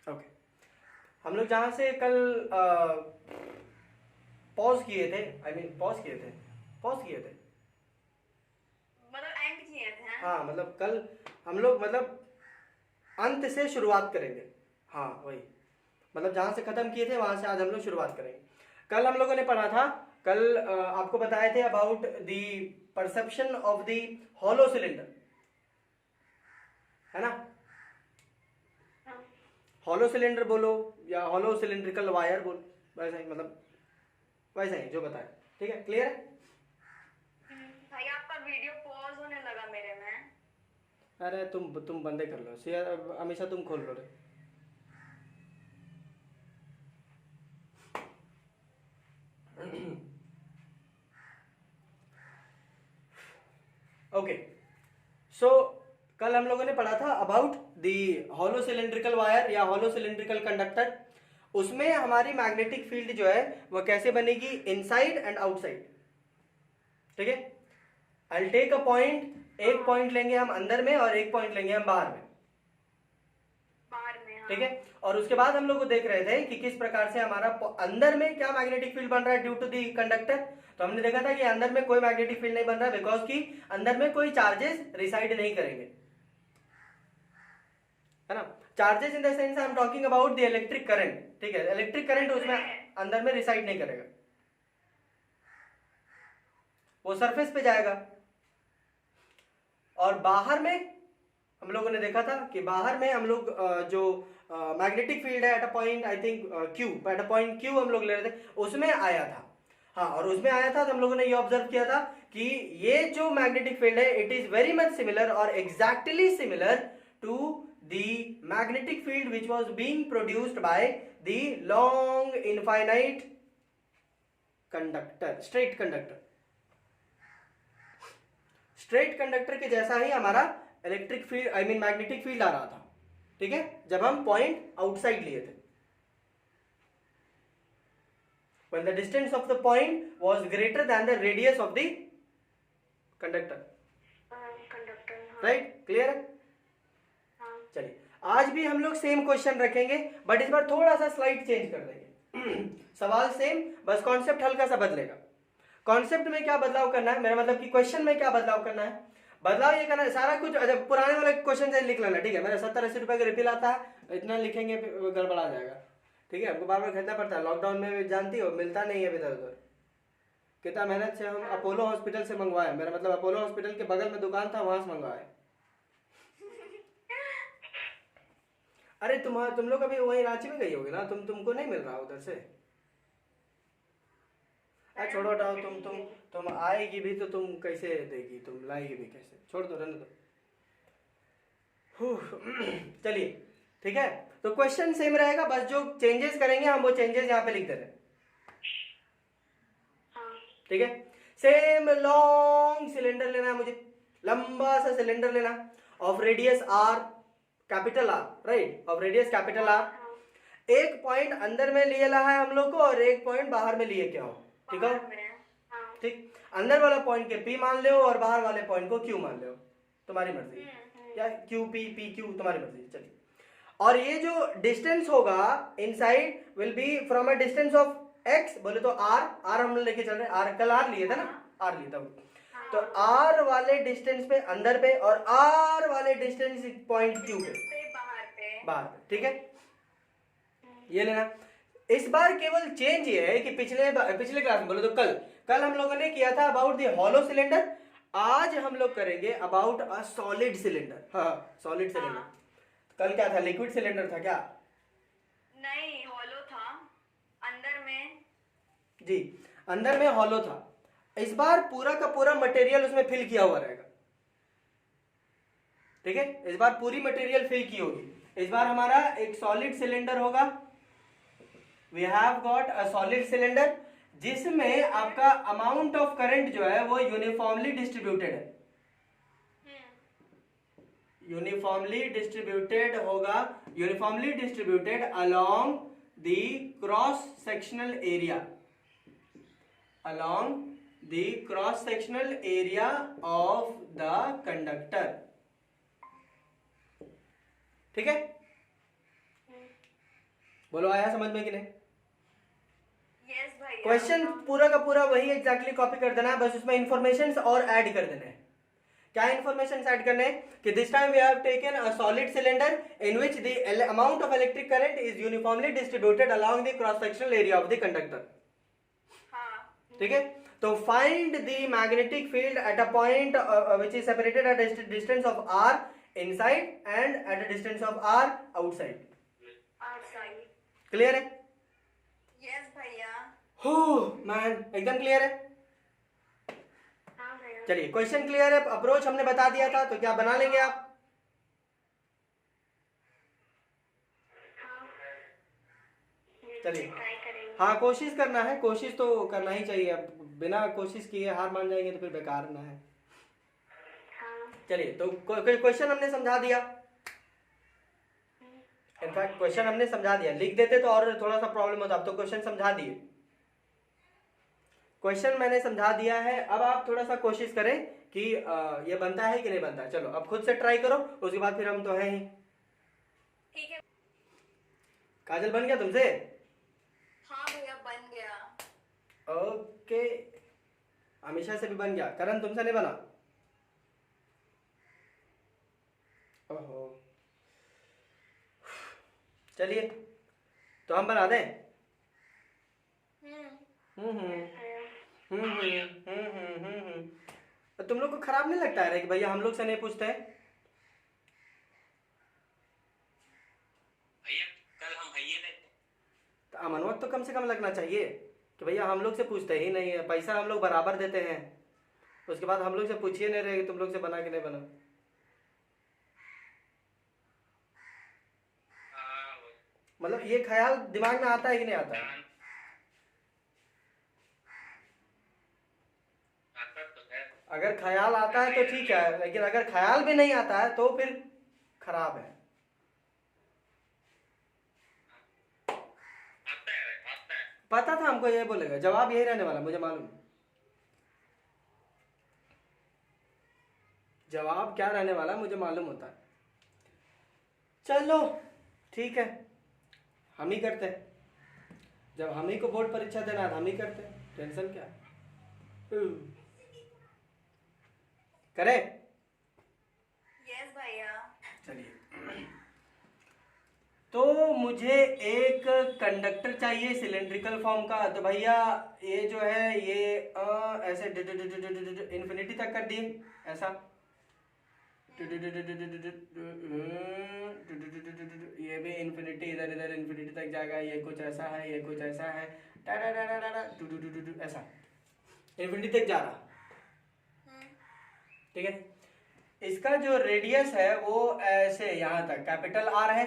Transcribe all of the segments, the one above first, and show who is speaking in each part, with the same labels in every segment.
Speaker 1: Okay, हम लोग जहाँ से कल पॉज किए थे, पॉज किए थे
Speaker 2: मतलब एंड किए थे।
Speaker 1: हाँ, मतलब कल हम लोग मतलब अंत से शुरुआत करेंगे। हाँ वही, मतलब जहाँ से खत्म किए थे वहाँ से आज हम लोग शुरुआत करेंगे। कल हम लोगों ने पढ़ा था, कल आपको बताए थे about the perception of the hollow cylinder, है ना। हॉलो सिलेंडर बोलो या हॉलो सिलेंड्रिकल वायर बोलो, वैसा ही, मतलब वैसा ही जो बताया। ठीक है, क्लियर है।
Speaker 2: भाई आपका वीडियो पॉज होने लगा मेरे में।
Speaker 1: अरे तुम बंदे कर लो शेयर, हमेशा तुम खोल लो रे। ओके, सो कल हम लोगों ने पढ़ा था about the hollow cylindrical wire या हॉलो सिलेंड्रिकल कंडक्टर। उसमें हमारी मैग्नेटिक फील्ड जो है वो कैसे बनेगी, इनसाइड एंड आउटसाइड। ठीक है, आई टेक अ पॉइंट, एक पॉइंट लेंगे हम अंदर में और एक पॉइंट लेंगे हम बाहर में। ठीक है, और उसके बाद हम लोग को देख रहे थे कि किस प्रकार से हमारा अंदर में क्या मैग्नेटिक फील्ड बन रहा है ड्यू टू दी कंडक्टर। तो हमने देखा था कि अंदर में कोई मैग्नेटिक फील्ड नहीं बन रहा बिकॉज कि अंदर में कोई चार्जेस रिसाइड नहीं करेंगे, है ना। Charges in the sense I am talking about the electric current. ठीक है, इलेक्ट्रिक करंट उसमें अंदर में रिसाइड नहीं करेगा, वो सरफेस पे जाएगा। और बाहर में हम लोगों ने देखा था कि बाहर में हम लोग जो मैग्नेटिक फील्ड है eight a point I think Q, at a point Q हम लोग ले रहे थे, उसमें आया था। हाँ, और उसमें आया था तो हम लोगों ने ये ऑब्जर्व किया था कि ये जो मैग्नेटिक फील्ड है it is very much similar और exactly similar to the magnetic field which was being produced by the long infinite conductor, straight conductor. Straight conductor के जैसा ही हमारा इलेक्ट्रिक फील्ड मैग्नेटिक फील्ड आ रहा था। ठीक है, जब हम पॉइंट आउटसाइड लिए थे, when the distance of the point was greater than the radius of the conductor, right, clear है। चलिए, आज भी हम लोग सेम क्वेश्चन रखेंगे बट इस बार थोड़ा सा स्लाइड चेंज कर देंगे। सवाल सेम, बस कॉन्सेप्ट हल्का सा बदलेगा। कॉन्सेप्ट में क्या बदलाव करना है, मेरा मतलब कि क्वेश्चन में क्या बदलाव करना है, बदलाव ये करना है सारा कुछ जब पुराने वाले क्वेश्चन से लिख लेना। ठीक है, मेरा 70-80 रुपए का रिफिल आता है, इतना लिखेंगे गड़बड़ा जाएगा। ठीक है, हमको बार बार खरीदना पड़ता है, लॉकडाउन में जानती हो मिलता नहीं है इधर उधर। कितना मेहनत से हम अपोलो हॉस्पिटल से मंगवाए, मेरा मतलब अपोलो हॉस्पिटल के बगल में दुकान था वहां से मंगवाए। अरे तुम लोग अभी वही रांची में गई होगी ना, तुमको नहीं मिल रहा उधर से। अरे छोड़ो हटाओ, तुम आएगी भी तो तुम कैसे देगी, तुम लाएगी भी कैसे, छोड़ दो, रहने दो। चलिए, ठीक है, तो क्वेश्चन सेम रहेगा, बस जो चेंजेस करेंगे हम वो चेंजेस यहाँ पे लिख दे रहे हैं। ठीक है, सेम लॉन्ग सिलेंडर लेना है मुझे, लंबा सा सिलेंडर लेना of radius R, capital R, right, of radius capital R. एक पॉइंट अंदर में लिए ला है हम लोग को और एक पॉइंट बाहर में लिए क्या हो। ठीक है, ठीक, अंदर वाला पॉइंट के P मान लो और बाहर वाले पॉइंट को Q मान लो, तुम्हारी मर्जी, या Q P P Q तुम्हारी मर्जी। चलिए, और ये जो डिस्टेंस होगा inside will be from a distance of x, बोले तो r हम लेके चल रहे हैं, r कल r लिए था ना, r लिए था, तो r वाले डिस्टेंस पे अंदर पे और r वाले डिस्टेंस पॉइंट Q पे बाहर पे। ठीक है, ये लेना। इस बार केवल चेंज ये है कि पिछले क्लास में बोले तो कल हम लोगों ने किया था अबाउट द हॉलो सिलेंडर, आज हम लोग करेंगे अबाउट अ सॉलिड सिलेंडर। हाँ, सॉलिड सिलेंडर। कल क्या था, लिक्विड सिलेंडर था क्या?
Speaker 2: नहीं, हॉलो था अंदर में।
Speaker 1: जी, अंदर में हॉलो था। इस बार पूरा का पूरा मटेरियल उसमें फिल किया हुआ रहेगा। ठीक है, इस बार पूरी मटेरियल फिल की होगी। इस बार हमारा एक सॉलिड सिलेंडर होगा, we have got a solid cylinder जिसमें आपका अमाउंट ऑफ करंट जो है वो यूनिफॉर्मली डिस्ट्रीब्यूटेड है, यूनिफॉर्मली डिस्ट्रीब्यूटेड होगा, uniformly distributed along the cross sectional area, along the cross sectional area of the conductor. ठीक है, बोलो आया समझ में कि नहीं?
Speaker 2: यस भैया।
Speaker 1: क्वेश्चन पूरा का पूरा वही एग्जैक्टली कॉपी कर देना है, बस उसमें इन्फॉर्मेशन और ऐड कर देने हैं। क्या इन्फॉर्मेशन ऐड करने हैं कि this time we have taken a solid cylinder in which the amount of electric current is uniformly distributed along the cross sectional area of the conductor.
Speaker 2: हाँ।
Speaker 1: ठीक है, तो find the magnetic field at a point which is separated at a distance of r inside and at a distance of r outside.
Speaker 2: Outside.
Speaker 1: Clear है?
Speaker 2: Yes भैया।
Speaker 1: हो man, एकदम clear है।
Speaker 2: हाँ भैया।
Speaker 1: चलिए क्वेश्चन क्लियर है, अप्रोच हमने बता दिया था, तो क्या बना लेंगे आप?
Speaker 2: हाँ।
Speaker 1: चलिए,
Speaker 2: ट्राई करेंगे।
Speaker 1: हाँ कोशिश करना है, कोशिश तो करना ही चाहिए, अब बिना कोशिश किए हार मान जाएंगे तो फिर बेकार ना है।
Speaker 2: हाँ।
Speaker 1: चलिए, तो क्वेश्चन हमने समझा दिया, इनफैक्ट क्वेश्चन हमने समझा दिया, लिख देते तो और थोड़ा सा प्रॉब्लम होता, अब तो क्वेश्चन समझा दिए। क्वेश्चन मैंने समझा दिया है, अब आप थोड़ा सा कोशिश करें कि ये बनता है कि नहीं बनता। चलो अब खुद से ट्राई करो, उसके बाद फिर हम तो हैं ही।
Speaker 2: ठीक है।
Speaker 1: काजल बन गया तुमसे?
Speaker 2: हाँ भैया बन गया।
Speaker 1: ओके, अमीषा से भी बन गया, करण तुमसे नहीं बना? ओहो, चलिए तो हम बना दें। तो तुम लोग को खराब नहीं लगता है कि भैया हम लोग से नहीं पूछते हैं?
Speaker 3: भैया कल हम भैया लेते,
Speaker 1: तो अमनवत तो कम से कम लगना चाहिए कि भैया हम लोग से पूछते ही नहीं है, पैसा हम लोग बराबर देते हैं, उसके बाद हम लोग से पूछिए नहीं रहे तुम लोग से बना कि नहीं बना। मतलब ये ख्याल दिमाग में आता है कि नहीं आता है?
Speaker 3: आता तो है।
Speaker 1: अगर ख्याल आता है तो ठीक है, लेकिन अगर ख्याल भी नहीं आता है तो फिर खराब है।
Speaker 3: आता है।
Speaker 1: पता था हमको ये बोलेगा, जवाब यही रहने वाला, मुझे मालूम जवाब क्या रहने वाला मुझे मालूम होता है। चलो ठीक है, हम ही करते हैं, जब हम ही को बोर्ड परीक्षा देना है हम ही करते हैं, टेंशन क्या करें।
Speaker 2: यस भैया।
Speaker 1: चलिए, तो मुझे एक कंडक्टर चाहिए सिलेंड्रिकल फॉर्म का, तो भैया ये जो है ये ऐसे इन्फिनिटी तक कर दिए, ऐसा ये भी इन्फिनिटी, इधर इधर इन्फिनिटी तक जाएगा, ये कुछ ऐसा है, ये कुछ ऐसा है, ऐसा इन्फिनिटी तक जा रहा। ठीक है, इसका जो रेडियस है वो ऐसे यहाँ तक कैपिटल आर है,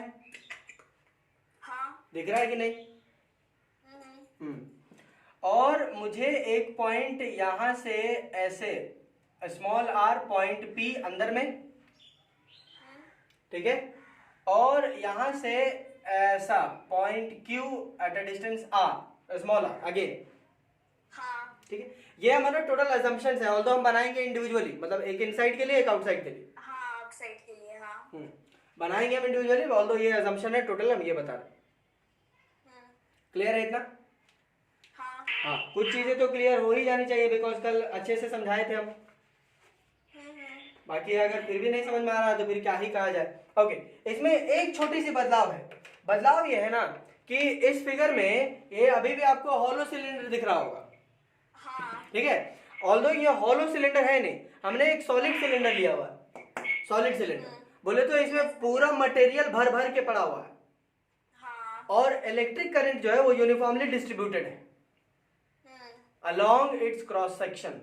Speaker 2: हाँ।
Speaker 1: दिख रहा है कि नहीं? और मुझे एक पॉइंट यहाँ से ऐसे स्मॉल आर पॉइंट पी अंदर में, ठीक है, और यहाँ से ऐसा point Q at a distance r small r again.
Speaker 2: हाँ।
Speaker 1: ठीक है, ये हमारा टोटल अजम्पशंस है, ऑल्दो हम बनाएंगे इंडिविजुअली, मतलब एक इनसाइड के लिए एक आउटसाइड के लिए।
Speaker 2: हाँ आउटसाइड के लिए। हाँ।
Speaker 1: बनाएंगे हम इंडिविजुअली, ऑल्दो ये अजम्पशन है, टोटल हम ये बता रहे हैं। क्लियर है इतना?
Speaker 2: हाँ।
Speaker 1: हाँ, कुछ चीजें तो क्लियर हो ही जानी चाहिए, बिकॉज कल अच्छे से समझाए थे हम। बाकी अगर फिर भी नहीं समझ में आ रहा तो फिर क्या ही कहा जाए। ओके, इसमें एक छोटी सी बदलाव है, बदलाव ये है ना कि इस फिगर में ये अभी भी आपको हॉलो सिलेंडर दिख रहा होगा।
Speaker 2: हाँ।
Speaker 1: ठीक है, ऑल्दो ये हॉलो सिलेंडर है नहीं, हमने एक सॉलिड सिलेंडर लिया हुआ है, सॉलिड सिलेंडर बोले तो इसमें पूरा मटेरियल भर भर के पड़ा हुआ है।
Speaker 2: हाँ।
Speaker 1: और इलेक्ट्रिक करंट जो है वो यूनिफॉर्मली डिस्ट्रीब्यूटेड है अलोंग इट्स क्रॉस सेक्शन,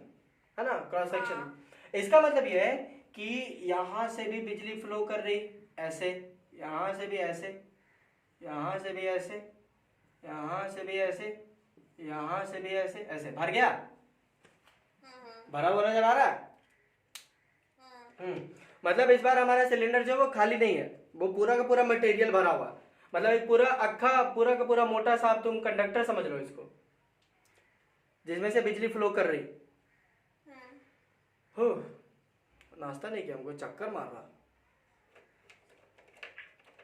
Speaker 1: है ना, क्रॉस सेक्शन। इसका मतलब ये है कि यहां से भी बिजली फ्लो कर रही ऐसे, यहां से भी ऐसे, यहां से भी ऐसे, यहां से भी ऐसे, यहां से भी ऐसे, ऐसे भर गया, भरा हुआ नजर आ रहा है। मतलब इस बार हमारा सिलेंडर जो वो खाली नहीं है, वो पूरा का पूरा मटेरियल भरा हुआ, मतलब एक पूरा अक्खा पूरा का पूरा मोटा सा तुम कंडक्टर समझ लो इसको, जिसमें से बिजली फ्लो कर रही। हो, नाश्ता नहीं किया, हमको चक्कर मार रहा।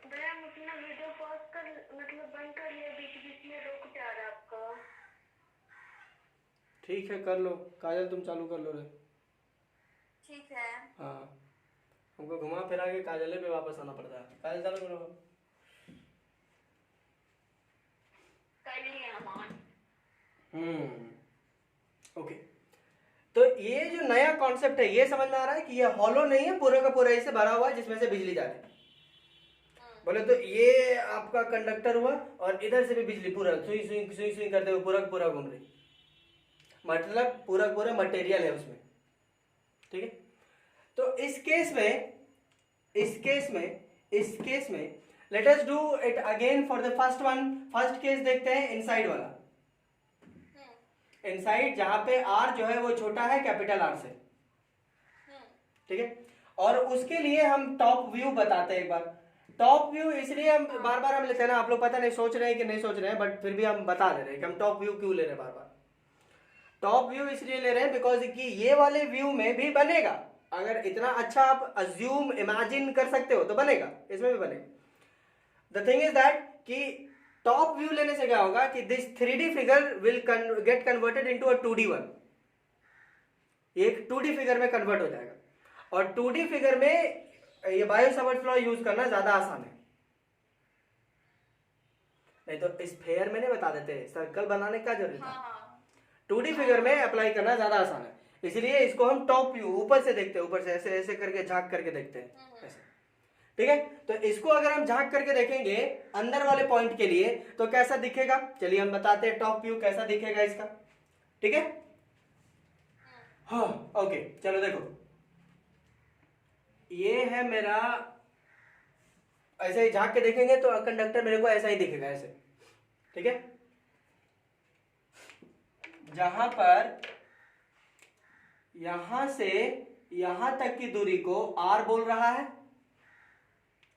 Speaker 2: भैया हम अपना वीडियो पॉज कर मतलब बंद कर लिया, बीच बीच में रुक जा रहा है आपका।
Speaker 1: ठीक है कर लो काजल, तुम चालू कर लो रे।
Speaker 2: ठीक है।
Speaker 1: हाँ हमको घुमा फिरा के काजले पे वापस आना पड़ता है। काजल चालू करो।
Speaker 2: कर लिया मान।
Speaker 1: ओके, तो ये जो नया कॉन्सेप्ट है ये समझ में आ रहा है कि ये हॉलो नहीं है, पूरे का पूरा ऐसे भरा हुआ है जिसमें से बिजली जा रही है। बोले तो ये आपका कंडक्टर हुआ और इधर से भी बिजली पूरा सुई सुई सुई सुई करते हुए पूरा पूरा घूम रही, मतलब पूरा पूरा मटेरियल है उसमें। ठीक है, तो इस केस में let us do it again for the first one. First case देखते हैं इनसाइड वाला। इनसाइड जहां पे आर जो है वो छोटा है कैपिटल आर से। ठीक है, और उसके लिए हम टॉप व्यू बताते हैं एक बार। टॉप व्यू इसलिए हम बार बार हम लेते हैं ना, आप लोग पता नहीं सोच रहे हैं कि नहीं सोच रहे हैं, बट फिर भी हम बता दे रहे हैं कि हम टॉप व्यू क्यों ले रहे हैं बार बार। टॉप व्यू इसलिए ले रहे हैं बिकॉज कि ये वाले व्यू में भी बनेगा, अगर इतना अच्छा आप अज्यूम इमेजिन कर सकते हो तो बनेगा, इसमें भी बनेगा। द थिंग इज दैट कि टॉप व्यू लेने से क्या होगा कि this 3D figure will get converted into a 2D one. एक 2D फिगर में कन्वर्ट हो जाएगा, और 2D फिगर में ये बायो सावर्ट लॉ यूज करना ज्यादा आसान है। नहीं तो इस फेयर में नहीं बता देते, सर्कल बनाने का जरूरी था। 2D फिगर में अप्लाई करना ज्यादा आसान है, इसलिए इसको हम टॉप व्यू ऊपर से देखते हैं, ऊपर से ऐसे ऐसे करके झांक करके देखते हैं ऐसे। ठीक है, तो इसको अगर हम झांक करके देखेंगे अंदर वाले पॉइंट के लिए तो कैसा दिखेगा, चलिए हम बताते हैं टॉप व्यू कैसा दिखेगा इसका। ठीक है, हाँ ओके चलो देखो, ये है मेरा, ऐसे ही झांक के देखेंगे तो कंडक्टर मेरे को ऐसा ही दिखेगा ऐसे। ठीक है, जहां पर यहां से यहां तक की दूरी को R बोल रहा है।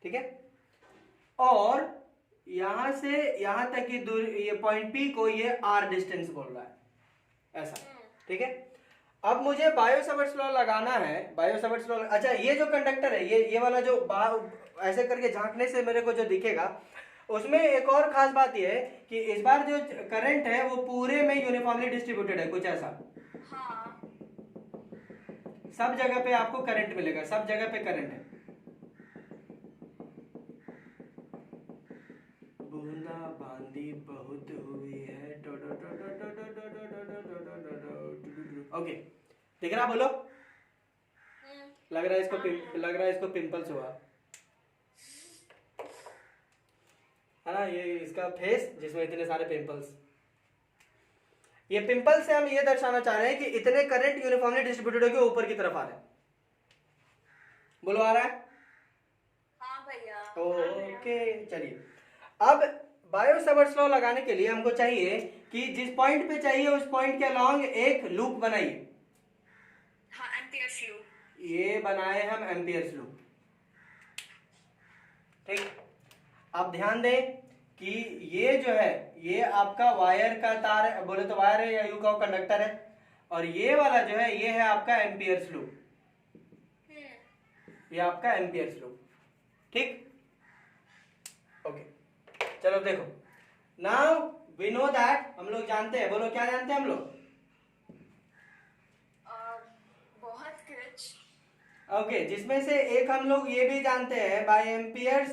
Speaker 1: ठीक है, और यहां से यहां तक की दूरी, ये पॉइंट P को ये R डिस्टेंस बोल रहा है ऐसा। ठीक है, अब मुझे बायो सावर्ट्स लॉ लगाना है। बायो सावर्ट्स लॉ, अच्छा ये जो कंडक्टर है, ये वाला जो ऐसे करके झांकने से मेरे को जो दिखेगा, उसमें एक और खास बात ये है कि इस बार जो करंट है वो पूरे में यूनिफॉर्मली डिस्ट्रीब्यूटेड है, कुछ ऐसा।
Speaker 2: हाँ।
Speaker 1: सब जगह पे आपको करंट मिलेगा, सब जगह पे करंट है। बूंदा बांदी बहुत हुई है, ओके दिख रहा, बोलो। लग रहा है इसको पिंपल्स हुआ है ना, ये इसका फेस जिसमें इतने सारे पिंपल्स। ये पिंपल से हम ये दर्शाना चाह रहे हैं कि इतने करंट यूनिफॉर्मली डिस्ट्रीब्यूटेड होकर ऊपर की तरफ आ रहे हैं। बोलो आ रहा है?
Speaker 2: हाँ भैया।
Speaker 1: ओके चलिए, अब बायो सावर्ट्स लॉ लगाने के लिए हमको चाहिए कि जिस पॉइंट पे चाहिए उस पॉइंट के अलॉन्ग एक लूप बनाइए।
Speaker 2: हाँ, एम्पियर्स लूप।
Speaker 1: ये बनाए हम एम्पियर्स लूप। ठीक, आप ध्यान दें कि ये जो है ये आपका वायर का तार है, बोले तो वायर है या यू का कंडक्टर है, और ये वाला जो है ये है आपका एम्पियर्स लूप। ये आपका एम्पियर्स लूप। ठीक, ओके चलो देखो, नाउ वी नो दैट, हम लोग जानते हैं, बोलो क्या जानते हैं हम लोग?
Speaker 2: बहुत कुछ।
Speaker 1: ओके, जिसमें से एक हम लोग ये भी जानते हैं by Ampere's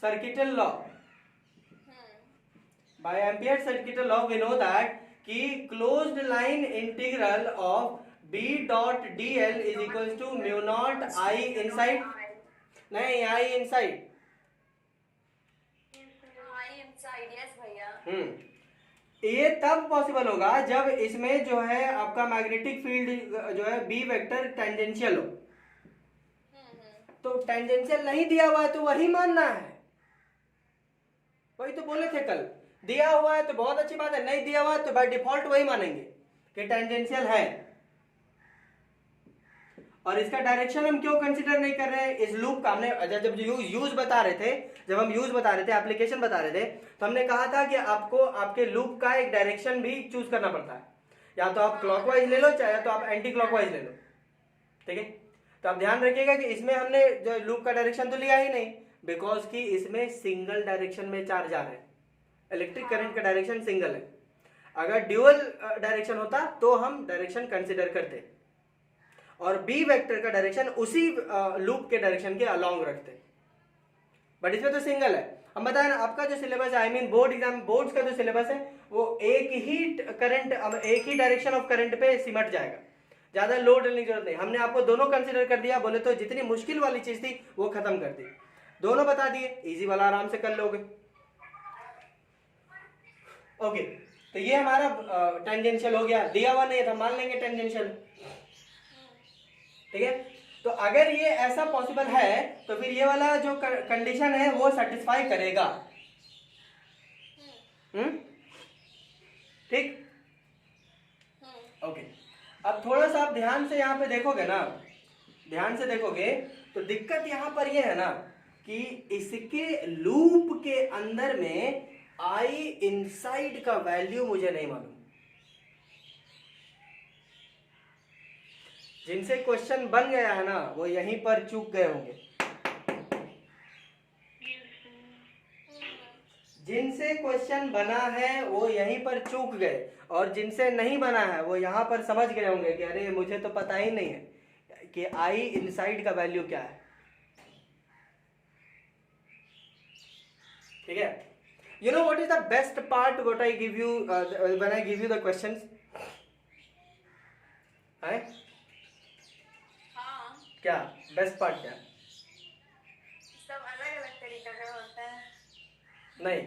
Speaker 1: circuital law. By Ampere's circuital law we know that कि closed line integral of B dot dl is equal to mu naught I inside, नहीं I इनसाइड,
Speaker 2: यस भैया।
Speaker 1: ये तब पॉसिबल होगा जब इसमें जो है आपका मैग्नेटिक फील्ड जो है B वेक्टर टेंजेंशियल हो। तो टेंजेंशियल नहीं दिया हुआ है तो वही मानना है, वही तो बोले थे कल। दिया हुआ है तो बहुत अच्छी बात है, नहीं दिया हुआ है तो बाय डिफॉल्ट वही मानेंगे कि टेंजेंशियल है। और इसका डायरेक्शन हम क्यों कंसीडर नहीं कर रहे हैं इस लूप का? हमने जब यूज बता रहे थे, जब हम यूज बता रहे थे, एप्लीकेशन बता रहे थे, तो हमने कहा था कि आपको आपके लूप का एक डायरेक्शन भी चूज करना पड़ता है, या तो आप क्लॉकवाइज ले लो चाहे तो आप एंटी क्लॉकवाइज ले लो। ठीक है, तो आप ध्यान रखिएगा कि इसमें हमने जो लूप का डायरेक्शन तो लिया ही नहीं, बिकॉज कि इसमें सिंगल डायरेक्शन में चार्ज आ रहा है, इलेक्ट्रिक करंट का डायरेक्शन सिंगल है। अगर ड्यूअल डायरेक्शन होता तो हम डायरेक्शन कंसिडर करते और बी वेक्टर का डायरेक्शन उसी लूप के डायरेक्शन के अलोंग रखते, बट इसमें तो सिंगल है। हम बताए ना, आपका जो सिलेबस है, I mean board exam, boards का जो सिलेबस है वो एक ही करंट, एक ही डायरेक्शन ऑफ करंट पे सिमट जाएगा, ज्यादा लोड लेने की जरूरत नहीं। हमने आपको दोनों कंसिडर कर दिया, बोले तो जितनी मुश्किल वाली चीज थी वो खत्म कर दी, दोनों बता दिए, इजी वाला आराम से कर लोगे। ओके, तो ये हमारा टेंजेंशियल हो गया, दिया हुआ नहीं था, मान लेंगे टेंजेंशियल, ठीक है। तो अगर ये ऐसा पॉसिबल है तो फिर ये वाला जो कंडीशन है वो सेटिस्फाई करेगा, ठीक, ओके। अब थोड़ा सा आप ध्यान से यहाँ पे देखोगे ना, ध्यान से देखोगे तो दिक्कत यहाँ पर ये है ना कि इसके लूप के अंदर में आई इनसाइड का वैल्यू मुझे नहीं मालूम। जिनसे क्वेश्चन बन गया है ना वो यहीं पर चूक गए होंगे, जिनसे क्वेश्चन बना है वो यहीं पर चूक गए, और जिनसे नहीं बना है वो यहाँ पर समझ गए होंगे कि अरे मुझे तो पता ही नहीं है कि आई इनसाइड का वैल्यू क्या है, ठीक है। You know what is the best part what I give you when I give you the questions? है
Speaker 2: हाँ,
Speaker 1: क्या बेस्ट पार्ट क्या है?
Speaker 2: सब अलग अलग तरीके का होता है।
Speaker 1: नहीं,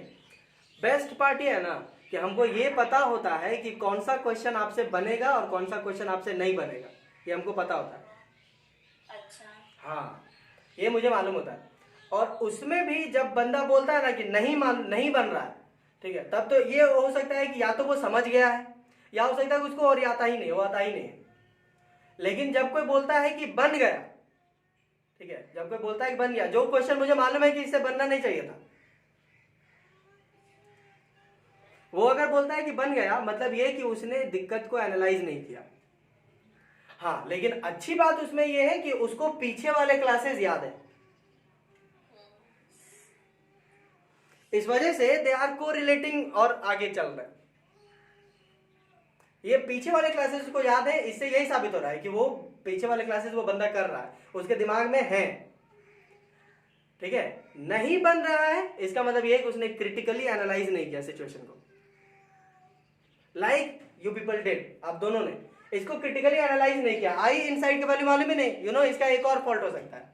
Speaker 1: बेस्ट पार्ट ये है ना कि हमको ये पता होता है कि कौन सा क्वेश्चन आपसे बनेगा और कौन सा क्वेश्चन आपसे नहीं बनेगा, ये हमको पता होता है।
Speaker 2: अच्छा।
Speaker 1: हाँ, ये मुझे मालूम होता है। और उसमें भी जब बंदा बोलता है ना कि नहीं बन रहा है, ठीक है, तब तो ये हो सकता है कि या तो वो समझ गया है या हो सकता है कि उसको और आता ही नहीं, वो आता ही नहीं है। लेकिन जब कोई बोलता है कि बन गया, ठीक है, जब कोई बोलता है कि बन गया, जो क्वेश्चन मुझे मालूम है कि इससे बनना नहीं चाहिए था, वो अगर बोलता है कि बन गया, मतलब ये कि उसने दिक्कत को एनालाइज नहीं किया। हाँ, लेकिन अच्छी बात उसमें ये है कि उसको पीछे वाले क्लासेस याद है, इस वजह से दे आर को रिलेटिंग और आगे चल रहे हैं। ये पीछे वाले क्लासेस को याद है, इससे यही साबित हो रहा है कि वो पीछे वाले क्लासेस वो बंदा कर रहा है, उसके दिमाग में है, ठीक है। नहीं बन रहा है इसका मतलब ये है कि उसने क्रिटिकली एनालाइज नहीं किया सिचुएशन को, लाइक यू पीपल डिड, आप दोनों ने इसको क्रिटिकली एनालाइज नहीं किया, आई इनसाइड के वैल्यू मालूम ही नहीं, इसका एक और फॉल्ट हो सकता है।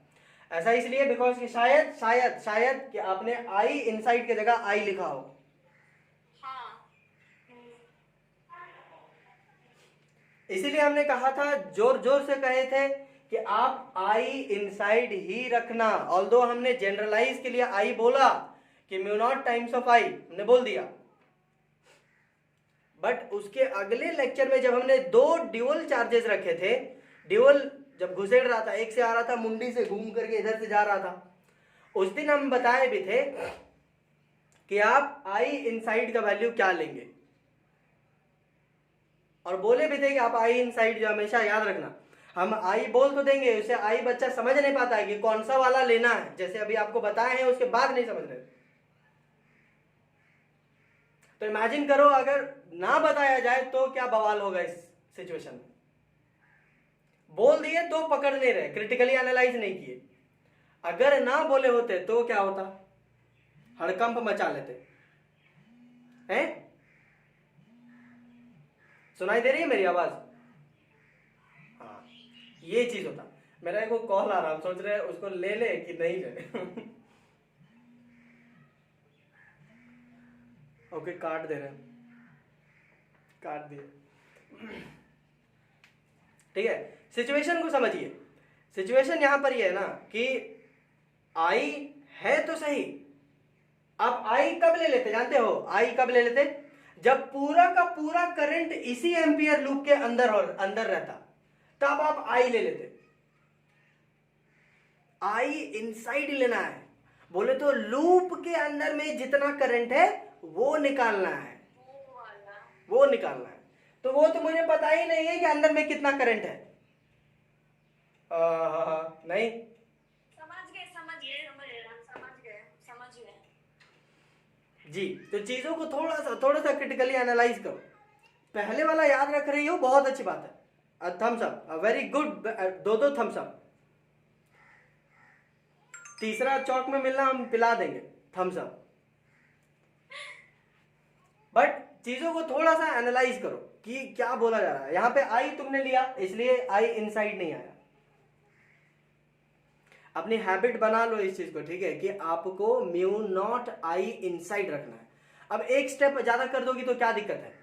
Speaker 1: ऐसा इसलिए बिकॉज कि शायद शायद शायद कि आपने आई इनसाइड की जगह आई लिखा हो।
Speaker 2: हाँ।
Speaker 1: इसीलिए हमने कहा था, जोर जोर से कहे थे कि आप आई इनसाइड ही रखना, ऑल्दो हमने जनरलाइज के लिए आई बोला कि म्यू नॉट टाइम्स ऑफ आई हमने बोल दिया, बट उसके अगले लेक्चर में जब हमने दो ड्यूअल चार्जेस रखे थे, ड्यूअल जब घुसेड़ रहा था, एक से आ रहा था मुंडी से घूम करके इधर से जा रहा था, उस दिन हम बताए भी थे कि आप आई इनसाइड का वैल्यू क्या लेंगे, और बोले भी थे कि आप आई इनसाइड जो हमेशा याद रखना, हम आई बोल तो देंगे, उसे आई बच्चा समझ नहीं पाता है कि कौन सा वाला लेना है, जैसे अभी आपको बताए हैं उसके बाद नहीं समझ रहे। तो इमेजिन करो अगर ना बताया जाए तो क्या बवाल होगा इस सिचुएशन में। बोल दिए तो पकड़ नहीं रहे, क्रिटिकली एनालाइज नहीं किए, अगर ना बोले होते तो क्या होता, हड़कंप मचा लेते हैं। सुनाई दे रही है मेरी आवाज? हाँ, ये चीज होता। मेरा एक कॉल आ रहा, हम सोच रहे हैं उसको ले ले कि नहीं ले। ओके, काट दे रहे हैं, काट दिए, ठीक है। सिचुएशन को समझिए, सिचुएशन यहां पर ये है ना कि आई है तो सही। आप आई कब ले लेते जानते हो? आई कब ले लेते? जब पूरा का पूरा करंट इसी एम्पियर लूप के अंदर रहता, तब आप आई ले लेते। आई इनसाइड लेना है, बोले तो लूप के अंदर में जितना करंट है वो निकालना है, वो निकालना है। तो वो तो मुझे पता ही नहीं है कि अंदर में कितना करंट है। नहीं
Speaker 2: समझ गए।
Speaker 1: जी, तो चीजों को थोड़ा सा क्रिटिकली एनालाइज करो। पहले वाला याद रख रही हो, बहुत अच्छी बात है, थम्स अप, वेरी गुड, दो थम्स अप। तीसरा चौक में मिलना हम पिला देंगे, थम्स अप। बट चीजों को थोड़ा सा एनालाइज करो कि क्या बोला जा रहा है। यहां पे आई तुमने लिया, इसलिए आई इनसाइड नहीं आया। अपनी हैबिट बना लो इस चीज को, ठीक है, कि आपको म्यू नॉट आई इनसाइड रखना है। अब एक स्टेप ज्यादा कर दोगी तो क्या दिक्कत है,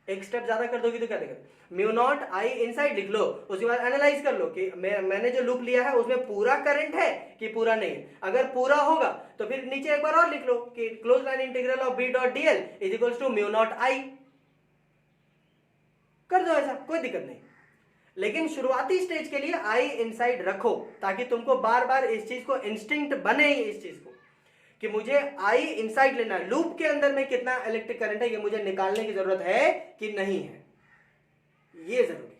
Speaker 1: एक स्टेप ज्यादा कर दोगी तो क्या दिक्कत है। म्यू नॉट आई इनसाइड लिख लो, उसके बाद एनालाइज कर लो कि मैंने जो लूप लिया है उसमें पूरा करंट है कि पूरा नहीं है। अगर पूरा होगा तो फिर नीचे एक बार और लिख लो कि close line integral of B dot DL is equals to mu not I. कर दो ऐसा, कोई दिक्कत नहीं। लेकिन शुरुआती स्टेज के लिए आई इनसाइड रखो, ताकि तुमको बार बार इस चीज को इंस्टिंक्ट बने, इस चीज को कि मुझे आई इनसाइड लेना है। लूप के अंदर में कितना इलेक्ट्रिक करंट है ये मुझे निकालने की जरूरत है कि नहीं है, ये जरूरी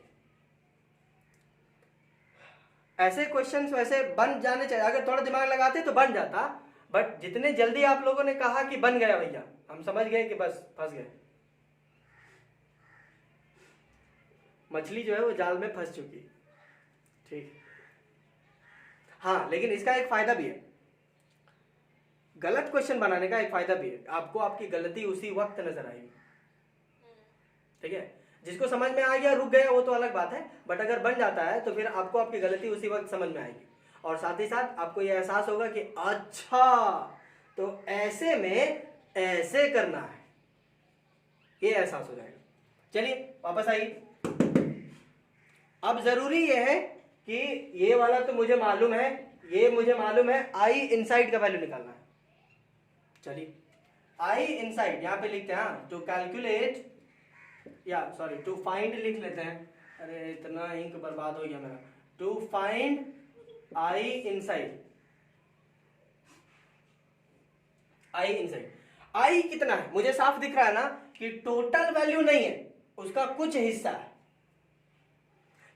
Speaker 1: है। ऐसे क्वेश्चंस वैसे बन जाने चाहिए, अगर थोड़ा दिमाग लगाते तो बन जाता, बट जितने जल्दी आप लोगों ने कहा कि बन गया भैया, हम समझ गए कि बस फंस गए, मछली जो है वो जाल में फंस चुकी। ठीक, हाँ, लेकिन इसका एक फायदा भी है, गलत क्वेश्चन बनाने का एक फायदा भी है, आपको आपकी गलती उसी वक्त नजर आएगी। ठीक है, जिसको समझ में आ गया रुक गया वो तो अलग बात है, बट अगर बन जाता है तो फिर आपको आपकी गलती उसी वक्त समझ में आएगी, और साथ ही साथ आपको यह एहसास होगा कि अच्छा तो ऐसे में ऐसे करना है, ये एहसास हो जाएगा। चलिए वापस आइए। अब जरूरी यह है कि ये वाला तो मुझे मालूम है, ये मुझे मालूम है, आई इनसाइड का वैल्यू निकालना है। चलिए आई इनसाइड यहां पे लिखते हैं, टू कैलकुलेट, या सॉरी टू फाइंड लिख लेते हैं, अरे इतना इंक बर्बाद हो गया मेरा। To find I inside, I inside, I कितना है मुझे साफ दिख रहा है ना कि टोटल वैल्यू नहीं है, उसका कुछ हिस्सा है।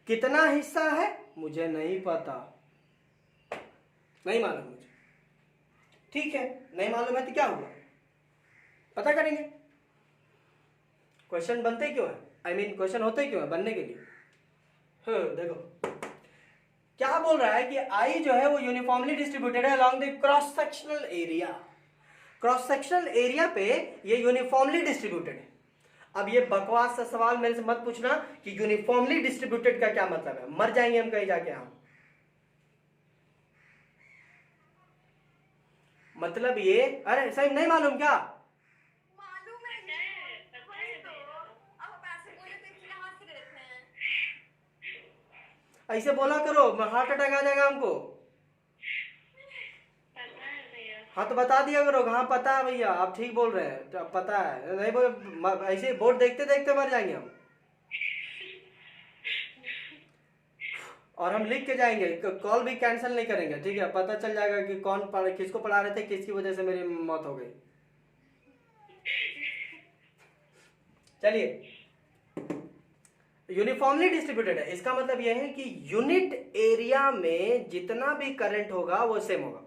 Speaker 1: कितना हिस्सा है मुझे नहीं पता, नहीं मालूम मुझे। ठीक है, नहीं मालूम है तो क्या हुआ, पता करेंगे। क्वेश्चन बनते क्यों है, आई मीन क्वेश्चन होते क्यों है, बनने के लिए। देखो क्या बोल रहा है कि आई जो है वो यूनिफॉर्मली डिस्ट्रीब्यूटेड है along the cross sectional area. Cross sectional area पे ये यूनिफॉर्मली डिस्ट्रीब्यूटेड है। अब ये बकवास सा सवाल मेरे से मत पूछना कि यूनिफॉर्मली डिस्ट्रीब्यूटेड का क्या मतलब है, मर जाएंगे हम कहीं जाके। हम मतलब ये, अरे सही नहीं मालूम क्या,
Speaker 2: मालूम है वही तो, अब आप ऐसे बोले तो इसलिए हंस रहे थे।
Speaker 1: ऐसे बोला करो, हार्ट अटैक आ जाएगा हमको। हाँ तो बता दिया करो, हाँ पता है भैया, आप ठीक बोल रहे हैं, तो पता है, नहीं बोले ऐसे बोर्ड देखते देखते मर जाएंगे हम। और हम लिख के जाएंगे, कॉल भी कैंसिल नहीं करेंगे, ठीक है, पता चल जाएगा कि कौन किसको पढ़ा रहे थे, किसकी वजह से मेरी मौत हो गई। चलिए, यूनिफॉर्मली डिस्ट्रीब्यूटेड है, इसका मतलब यह है कि यूनिट एरिया में जितना भी करंट होगा वो सेम होगा।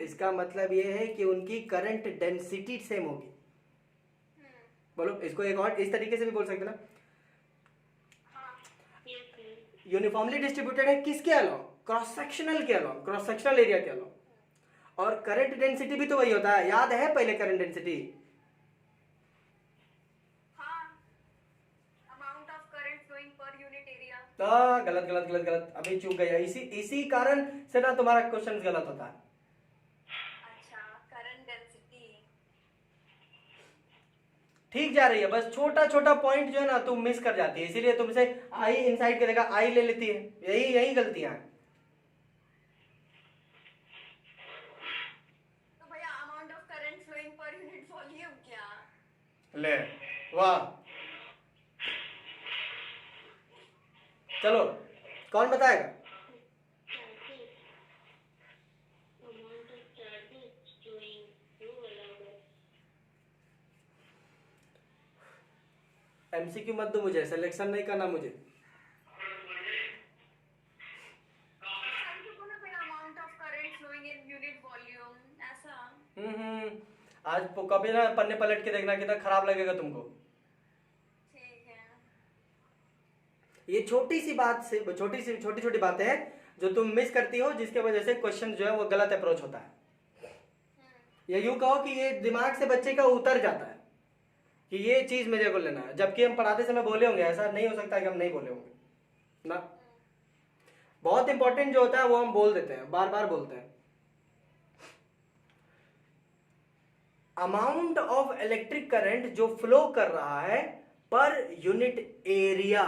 Speaker 1: इसका मतलब यह है कि उनकी करंट डेंसिटी सेम होगी। बोलो इसको एक और इस तरीके से भी बोल सकते ना, यूनिफॉर्मली डिस्ट्रीब्यूटेड है किसके अलावा, क्रॉस सेक्शनल के अलावा, क्रॉस सेक्शनल एरिया के अलावा। और करंट डेंसिटी भी तो वही होता है, याद है पहले current density,
Speaker 2: amount of current flowing per unit area.
Speaker 1: गलत गलत गलत गलत, अभी चूक गया, इसी कारण से ना तुम्हारा क्वेश्चन गलत होता है। ठीक जा रही है, बस छोटा छोटा पॉइंट जो है ना तुम मिस कर जाती है, इसीलिए तुमसे आई इनसाइड की जगह आई ले लेती है, यही गलतियां हैं।
Speaker 2: तो भैया amount of current flowing per unit volume क्या?
Speaker 1: ले वाह, चलो कौन बताएगा। एमसीक्यू मत दो मुझे, सिलेक्शन नहीं करना मुझे।
Speaker 2: Amount of current flowing in unit volume ऐसा।
Speaker 1: आज कभी ना पन्ने पलट के देखना, कितना खराब लगेगा तुमको।
Speaker 2: ठीक है।
Speaker 1: ये छोटी सी बात से छोटी छोटी बातें हैं जो तुम मिस करती हो, जिसके वजह से क्वेश्चन जो है वो गलत अप्रोच होता है। या यूं कहो कि ये दिमाग से बच्चे का उतर जाता है कि ये चीज मेरे को लेना है, जबकि हम पढ़ाते समय बोले होंगे। ऐसा नहीं हो सकता कि हम नहीं बोले होंगे ना। बहुत इंपॉर्टेंट जो होता है वो हम बोल देते हैं, बार बार बोलते हैं। अमाउंट ऑफ इलेक्ट्रिक करंट जो फ्लो कर रहा है पर यूनिट एरिया,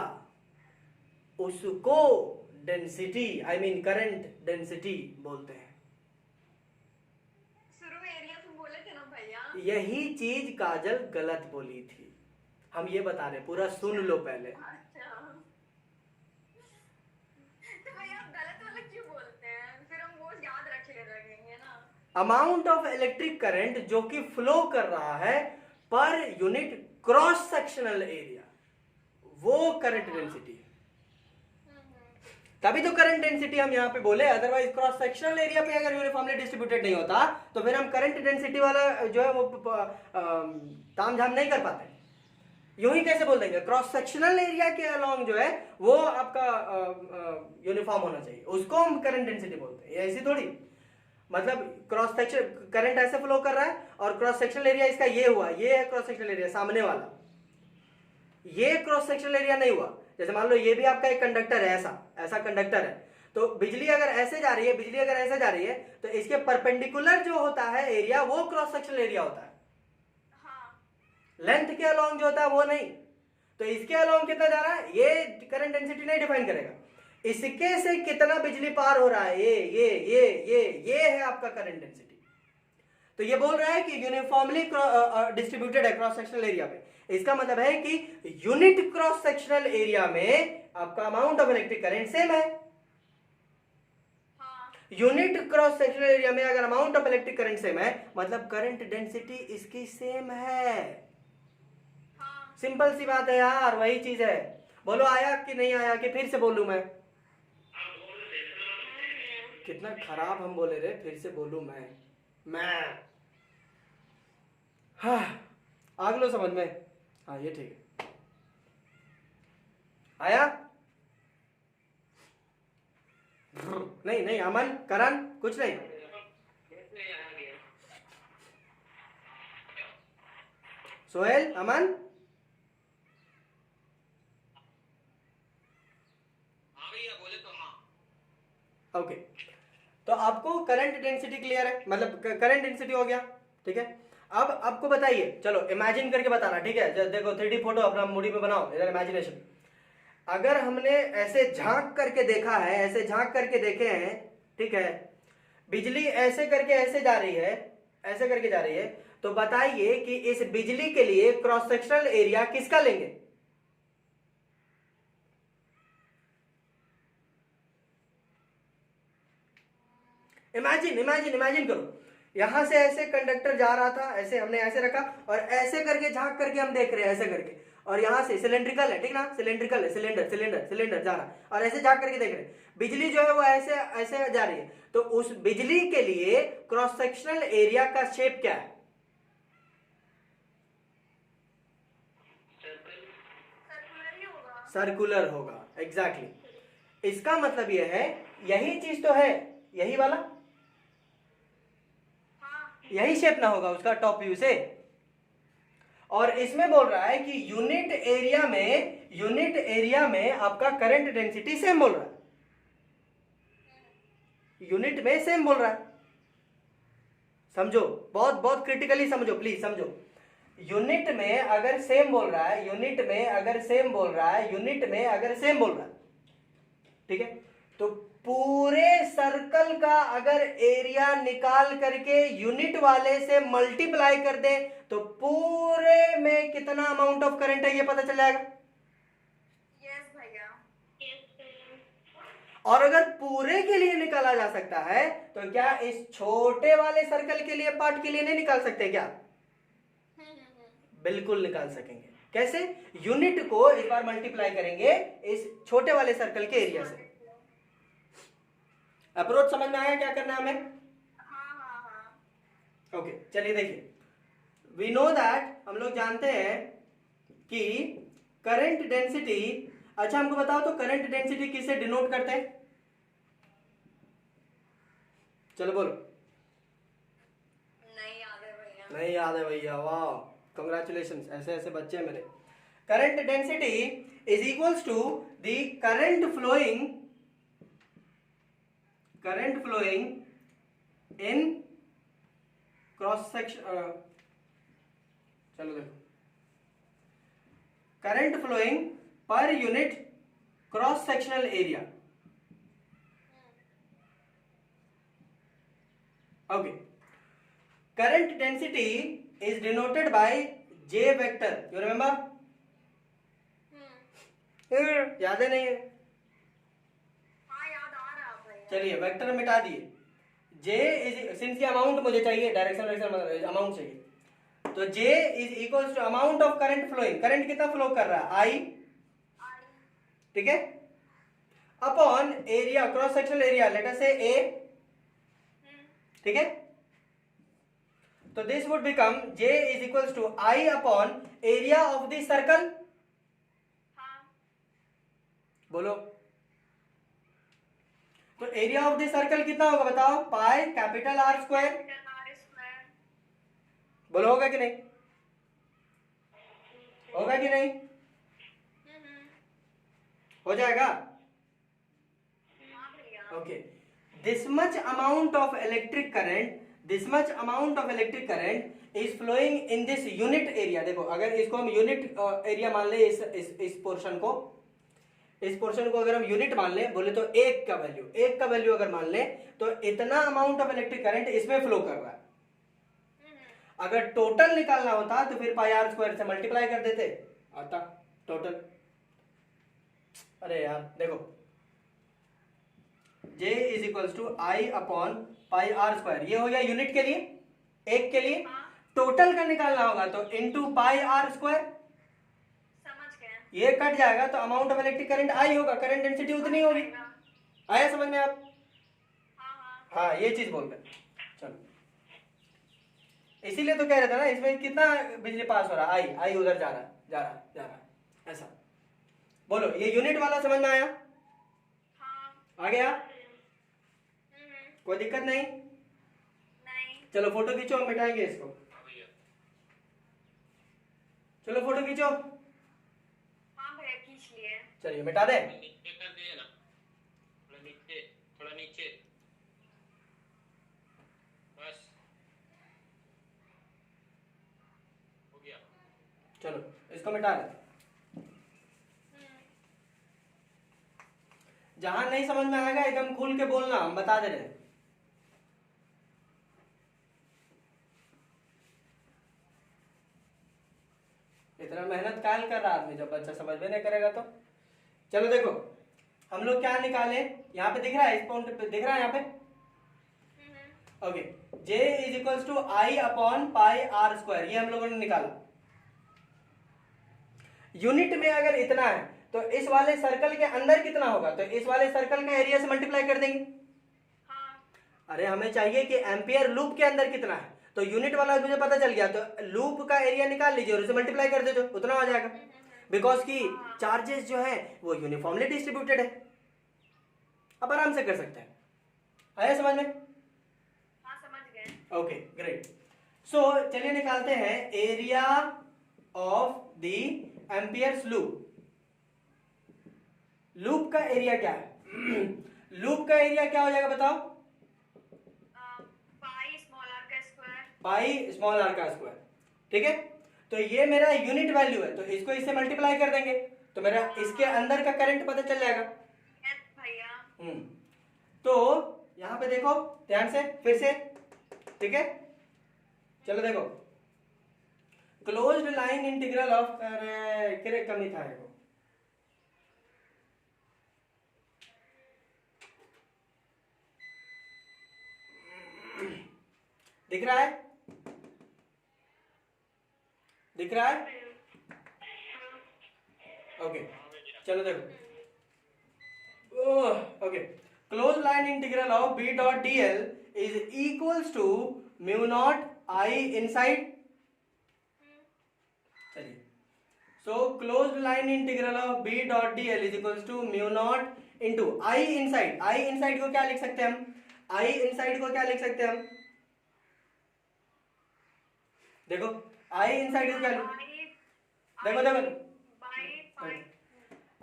Speaker 1: उसको density I mean current density बोलते हैं।
Speaker 2: शुरू में एरिया तुम बोले थे ना भैया।
Speaker 1: यही चीज काजल गलत बोली थी, हम ये बता रहे, पूरा सुन लो पहले।
Speaker 2: अच्छा, तो भैया आप गलत वाला क्यों बोलते हैं? फिर हम वो याद रखेंगे ना।
Speaker 1: अमाउंट ऑफ इलेक्ट्रिक करंट जो कि फ्लो कर रहा है पर यूनिट क्रॉस सेक्शनल एरिया, वो करंट डेंसिटी है। तभी तो करंट डेंसिटी हम यहाँ पे बोले, अदरवाइज क्रॉस सेक्शनल एरिया पे अगर यूनिफॉर्मली डिस्ट्रीब्यूटेड नहीं होता तो फिर हम करंट डेंसिटी वाला जो है वो तामझाम नहीं कर पाते। यूं ही कैसे बोल देंगे? क्रॉस सेक्शनल एरिया के अलोंग जो है वो आपका यूनिफॉर्म होना चाहिए, उसको हम करंट डेंसिटी बोलते हैं। ऐसी थोड़ी, मतलब क्रॉस सेक्शन करंट ऐसे फ्लो कर रहा है और क्रॉस सेक्शनल एरिया इसका ये हुआ, ये है क्रॉस सेक्शनल एरिया सामने वाला, ये क्रॉस सेक्शनल एरिया नहीं हुआ। जैसे मान लो ये भी आपका एक कंडक्टर है, ऐसा कंडक्टर है, तो बिजली अगर ऐसे जा रही है, बिजली अगर ऐसे जा रही है तो इसके परपेंडिकुलर जो होता है एरिया वो क्रॉस सेक्शनल एरिया होता है। लेंथ के अलोंग जो होता है वो नहीं। तो इसके अलोंग कितना जा रहा है ये करंट डेंसिटी नहीं डिफाइन करेगा। इसके से कितना बिजली पार हो रहा है ये है आपका करंट डेंसिटी। तो ये बोल रहा है कि यूनिफॉर्मली डिस्ट्रीब्यूटेड है क्रॉस सेक्शनल एरिया पे। इसका मतलब है कि यूनिट क्रॉस सेक्शनल एरिया में आपका amount of electric current same है। यूनिट क्रॉस सेक्शनल एरिया में अगर amount of electric current same है मतलब करंट डेंसिटी इसकी सेम है। सिंपल सी बात है यार, वही चीज है। बोलो आया कि नहीं आया, कि फिर से बोलूं मैं? कितना खराब हम बोले रे, फिर से बोलूं मैं हाँ आ गलो समझ में? हाँ ये ठीक है। आया? नहीं अमन करण कुछ नहीं। सोहेल अमन ओके। तो आपको करंट डेंसिटी क्लियर है, मतलब करंट डेंसिटी हो गया, ठीक है। अब आपको बताइए, चलो इमेजिन करके बताना, ठीक है। देखो 3D फोटो अपना मूडी में बनाओ, इधर इमेजिनेशन। अगर हमने ऐसे झांक करके देखा है, ऐसे झांक करके देखे हैं, ठीक है, बिजली ऐसे करके ऐसे जा रही है, ऐसे करके जा रही है, तो बताइए कि इस बिजली के लिए क्रॉस सेक्शनल एरिया किसका लेंगे? इमेजिन करो, यहां से ऐसे कंडक्टर जा रहा था, ऐसे हमने ऐसे रखा और ऐसे करके झांक करके हम देख रहे हैं, ऐसे करके, और यहां से सिलेंड्रिकल है, ठीक ना, सिलेंड्रिकल है, सिलेंडर जा रहा है और ऐसे झांक करके देख रहे हैं। बिजली जो है वो ऐसे ऐसे जा रही है, तो उस बिजली के लिए क्रॉस सेक्शनल एरिया का शेप क्या है? सर्कुलर होगा, एग्जैक्टली। इसका मतलब यह है, यही चीज तो है, यही वाला, यही शेप ना होगा उसका टॉप व्यू से। और इसमें बोल रहा है कि यूनिट एरिया में आपका करंट डेंसिटी सेम बोल रहा है, यूनिट में सेम बोल रहा है। समझो, बहुत बहुत क्रिटिकली समझो, प्लीज समझो। यूनिट में अगर सेम बोल रहा है, यूनिट में अगर सेम बोल रहा है, ठीक है, तो पूरे सर्कल का अगर एरिया निकाल करके यूनिट वाले से मल्टीप्लाई कर दे तो पूरे में कितना अमाउंट ऑफ करंट है ये पता चल जाएगा।
Speaker 2: यस भैया।
Speaker 1: और अगर पूरे के लिए निकाला जा सकता है तो क्या इस छोटे वाले सर्कल के लिए, पार्ट के लिए नहीं निकाल सकते क्या? बिल्कुल निकाल सकेंगे। कैसे? यूनिट को एक बार मल्टीप्लाई करेंगे इस छोटे वाले सर्कल के एरिया से। अप्रोच समझ में आया क्या करना है हमें?
Speaker 2: हाँ।
Speaker 1: ओके। ओके चलिए देखिए, वी नो दैट, हम लोग जानते हैं कि करंट डेंसिटी, अच्छा हमको बताओ तो करंट डेंसिटी किससे डिनोट करते हैं? चलो बोलो।
Speaker 2: नहीं याद है भैया।
Speaker 1: नहीं याद है भैया, वाह कंग्रेचुलेशन, ऐसे ऐसे बच्चे हैं मेरे। Current density is equals to the current flowing in cross section, चलो देखो, current flowing per unit cross sectional area. Okay, current density is denoted by J vector, you remember? याद है नहीं है?
Speaker 2: हाँ याद आ रहा भैया।
Speaker 1: चलिए वेक्टर मिटा दिए, J इज, सिंस ये अमाउंट मुझे चाहिए, डायरेक्शन अमाउंट चाहिए, तो J is equals to amount of current flowing, current कितना फ्लो कर रहा है, I, ठीक है, upon area, cross sectional area, let us say A, ठीक है, तो this would become J is equals to I upon area of the circle. बोलो, तो एरिया ऑफ द सर्कल कितना होगा बताओ, पाई कैपिटल R स्क्वायर, बोलो होगा कि नहीं, होगा कि नहीं, हो जाएगा? Okay, this much amount of electric current, this much amount of electric current is flowing in this unit area. देखो अगर इसको हम यूनिट एरिया मान ले, इस पोर्शन को, इस पोर्शन को अगर हम यूनिट मान ले, बोले तो एक का वैल्यू अगर मान ले, तो इतना अमाउंट ऑफ इलेक्ट्रिक करंट इसमें फ्लो कर रहा है। अगर टोटल निकालना होता तो फिर पाई R स्क्वायर से मल्टीप्लाई कर देते, आता टोटल। अरे यार देखो, J is equals to I upon pi R square, ये हो गया यूनिट के लिए, एक के लिए। टोटल का निकालना होगा तो इनटू पाई R स्क्वायर,
Speaker 2: समझ गए।
Speaker 1: ये कट जाएगा तो amount of electric current I होगा, करंट डेंसिटी उतनी होगी। आया समझ में आप? हाँ ये चीज बोलते हैं। चलो, इसीलिए तो कह रहे थे ना, इसमें कितना बिजली पास हो रहा है, I उधर जा रहा, ऐसा। बोलो, ये यूनिट वाला समझ में आया? आ गया? कोई दिक्कत नहीं? चलो फोटो खींचो, हम मिटाएंगे इसको। चलो फोटो खींचो।
Speaker 2: हाँ भैया खींच लिए।
Speaker 1: चलिए मिटा दे।
Speaker 3: नीचे कर दिए ना, थोड़ा नीचे, बस हो गया।
Speaker 1: चलो इसको मिटा दे। जहां नहीं समझ में आएगा एकदम खुल के बोलना, हम बता दे रहे हैं। इतना मेहनत काल कर रहा आदमी, जब बच्चा समझ में नहीं करेगा तो। चलो देखो, हम लोग क्या निकाले, यहाँ पे दिख रहा है, इस पॉइंट पे दिख रहा है यहाँ पे, okay, J is equals to I upon pi R square, ये हम लोगों ने निकाला। यूनिट में अगर इतना है तो इस वाले सर्कल के अंदर कितना होगा, तो इस वाले सर्कल का एरिया से मल्टीप्लाई कर देंगे। अरे हमें चाहिए कि एम्पियर लूप के अंदर कितना है, तो यूनिट वाला मुझे पता चल गया, तो लूप का एरिया निकाल लीजिए और उसे मल्टीप्लाई कर दे दो, उतना हो जाएगा। बिकॉज की चार्जेस जो है वो यूनिफॉर्मली डिस्ट्रीब्यूटेड है, अब आराम से कर सकते हैं। आया समझ में?
Speaker 2: हाँ समझ गए।
Speaker 1: Okay great. सो चलिए निकालते हैं area of the amperes loop. Loop का एरिया क्या है? लूप का एरिया क्या हो जाएगा बताओ? पाई स्मॉल आर का स्क्वायर, ठीक है। तो ये मेरा यूनिट वैल्यू है, तो इसको इससे मल्टीप्लाई कर देंगे तो मेरा इसके अंदर का करंट पता चल जाएगा।
Speaker 2: भैया
Speaker 1: तो यहां पे देखो ध्यान से फिर से, ठीक है। चलो देखो, क्लोज्ड लाइन इंटीग्रल ऑफ, अरे कमी था देखो, दिख रहा है, दिख रहा है? ओके चलो देखो, okay, close line integral of B dot DL is equals to mu not I inside, चलिए, so closed line integral of B dot D L is equals to mu not into I inside. I inside को क्या लिख सकते हैं हम? आई inside को क्या लिख सकते हैं हम? देखो आई इनसाइड को क्या देखो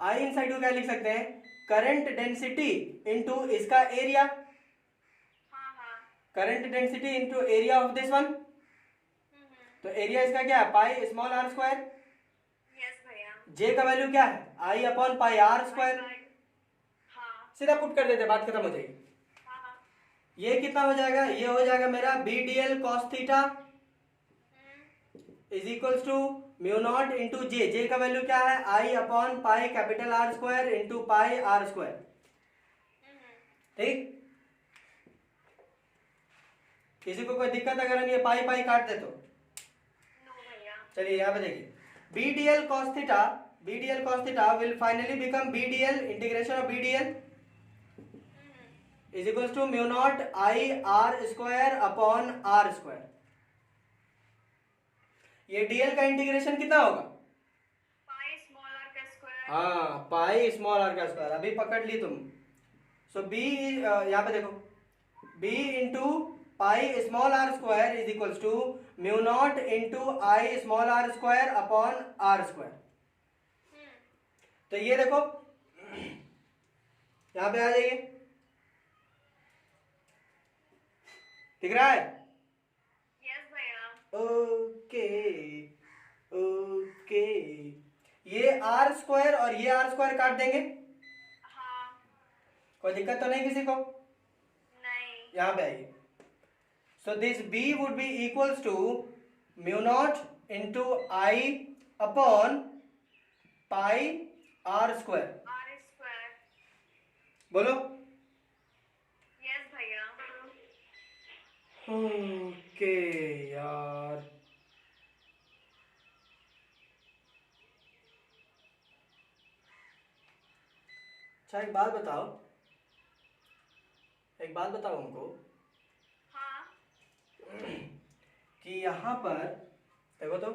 Speaker 1: आई इनसाइड को क्या लिख सकते हैं? करंट डेंसिटी इंटू इसका एरिया, current density into area of this one. तो एरिया इसका क्या है? Pi small r square.
Speaker 2: Yes भैया।
Speaker 1: जे का वैल्यू क्या है? I upon pi are square.
Speaker 2: हाँ
Speaker 1: सीधा पुट कर देते, बात खत्म हो जाएगी।
Speaker 2: हाँ।
Speaker 1: ये कितना हो जाएगा? ये हो जाएगा मेरा B D L cos theta is equals to mu not into J. J का वैल्यू क्या है? I upon pi capital R square into pi are square. ठीक, किसी को कोई दिक्कत अगर हम ये पाई पाई काट दे तो?
Speaker 2: नो भैया।
Speaker 1: चलिए यहाँ पे देखिए, B D L cos theta will finally become B D l integration of B D L is equals to mu not I r square upon R square. ये डीएल का इंटीग्रेशन कितना होगा?
Speaker 2: पाई स्मॉल आर का square.
Speaker 1: हाँ, pi small r का square. अभी पकड़ ली तुम। सो बी, यहाँ पे देखो, B into pi small r square is equals to mu not into I small r square upon R square. तो ये देखो यहाँ पे आ जाइए, दिख रहा है?
Speaker 2: यस भैया।
Speaker 1: ओके ओके, ये आर स्क्वायर और ये आर स्क्वायर काट देंगे,
Speaker 2: हाँ।
Speaker 1: कोई दिक्कत तो नहीं किसी को?
Speaker 2: नहीं।
Speaker 1: यहाँ पे आइए। So this B would be equals to mu not into I upon pi are square.
Speaker 2: R square.
Speaker 1: बोलो।
Speaker 2: यस भैया।
Speaker 1: ओके यार, अच्छा एक बात बताओ हमको
Speaker 2: हाँ।
Speaker 1: कि यहाँ पर देखो तो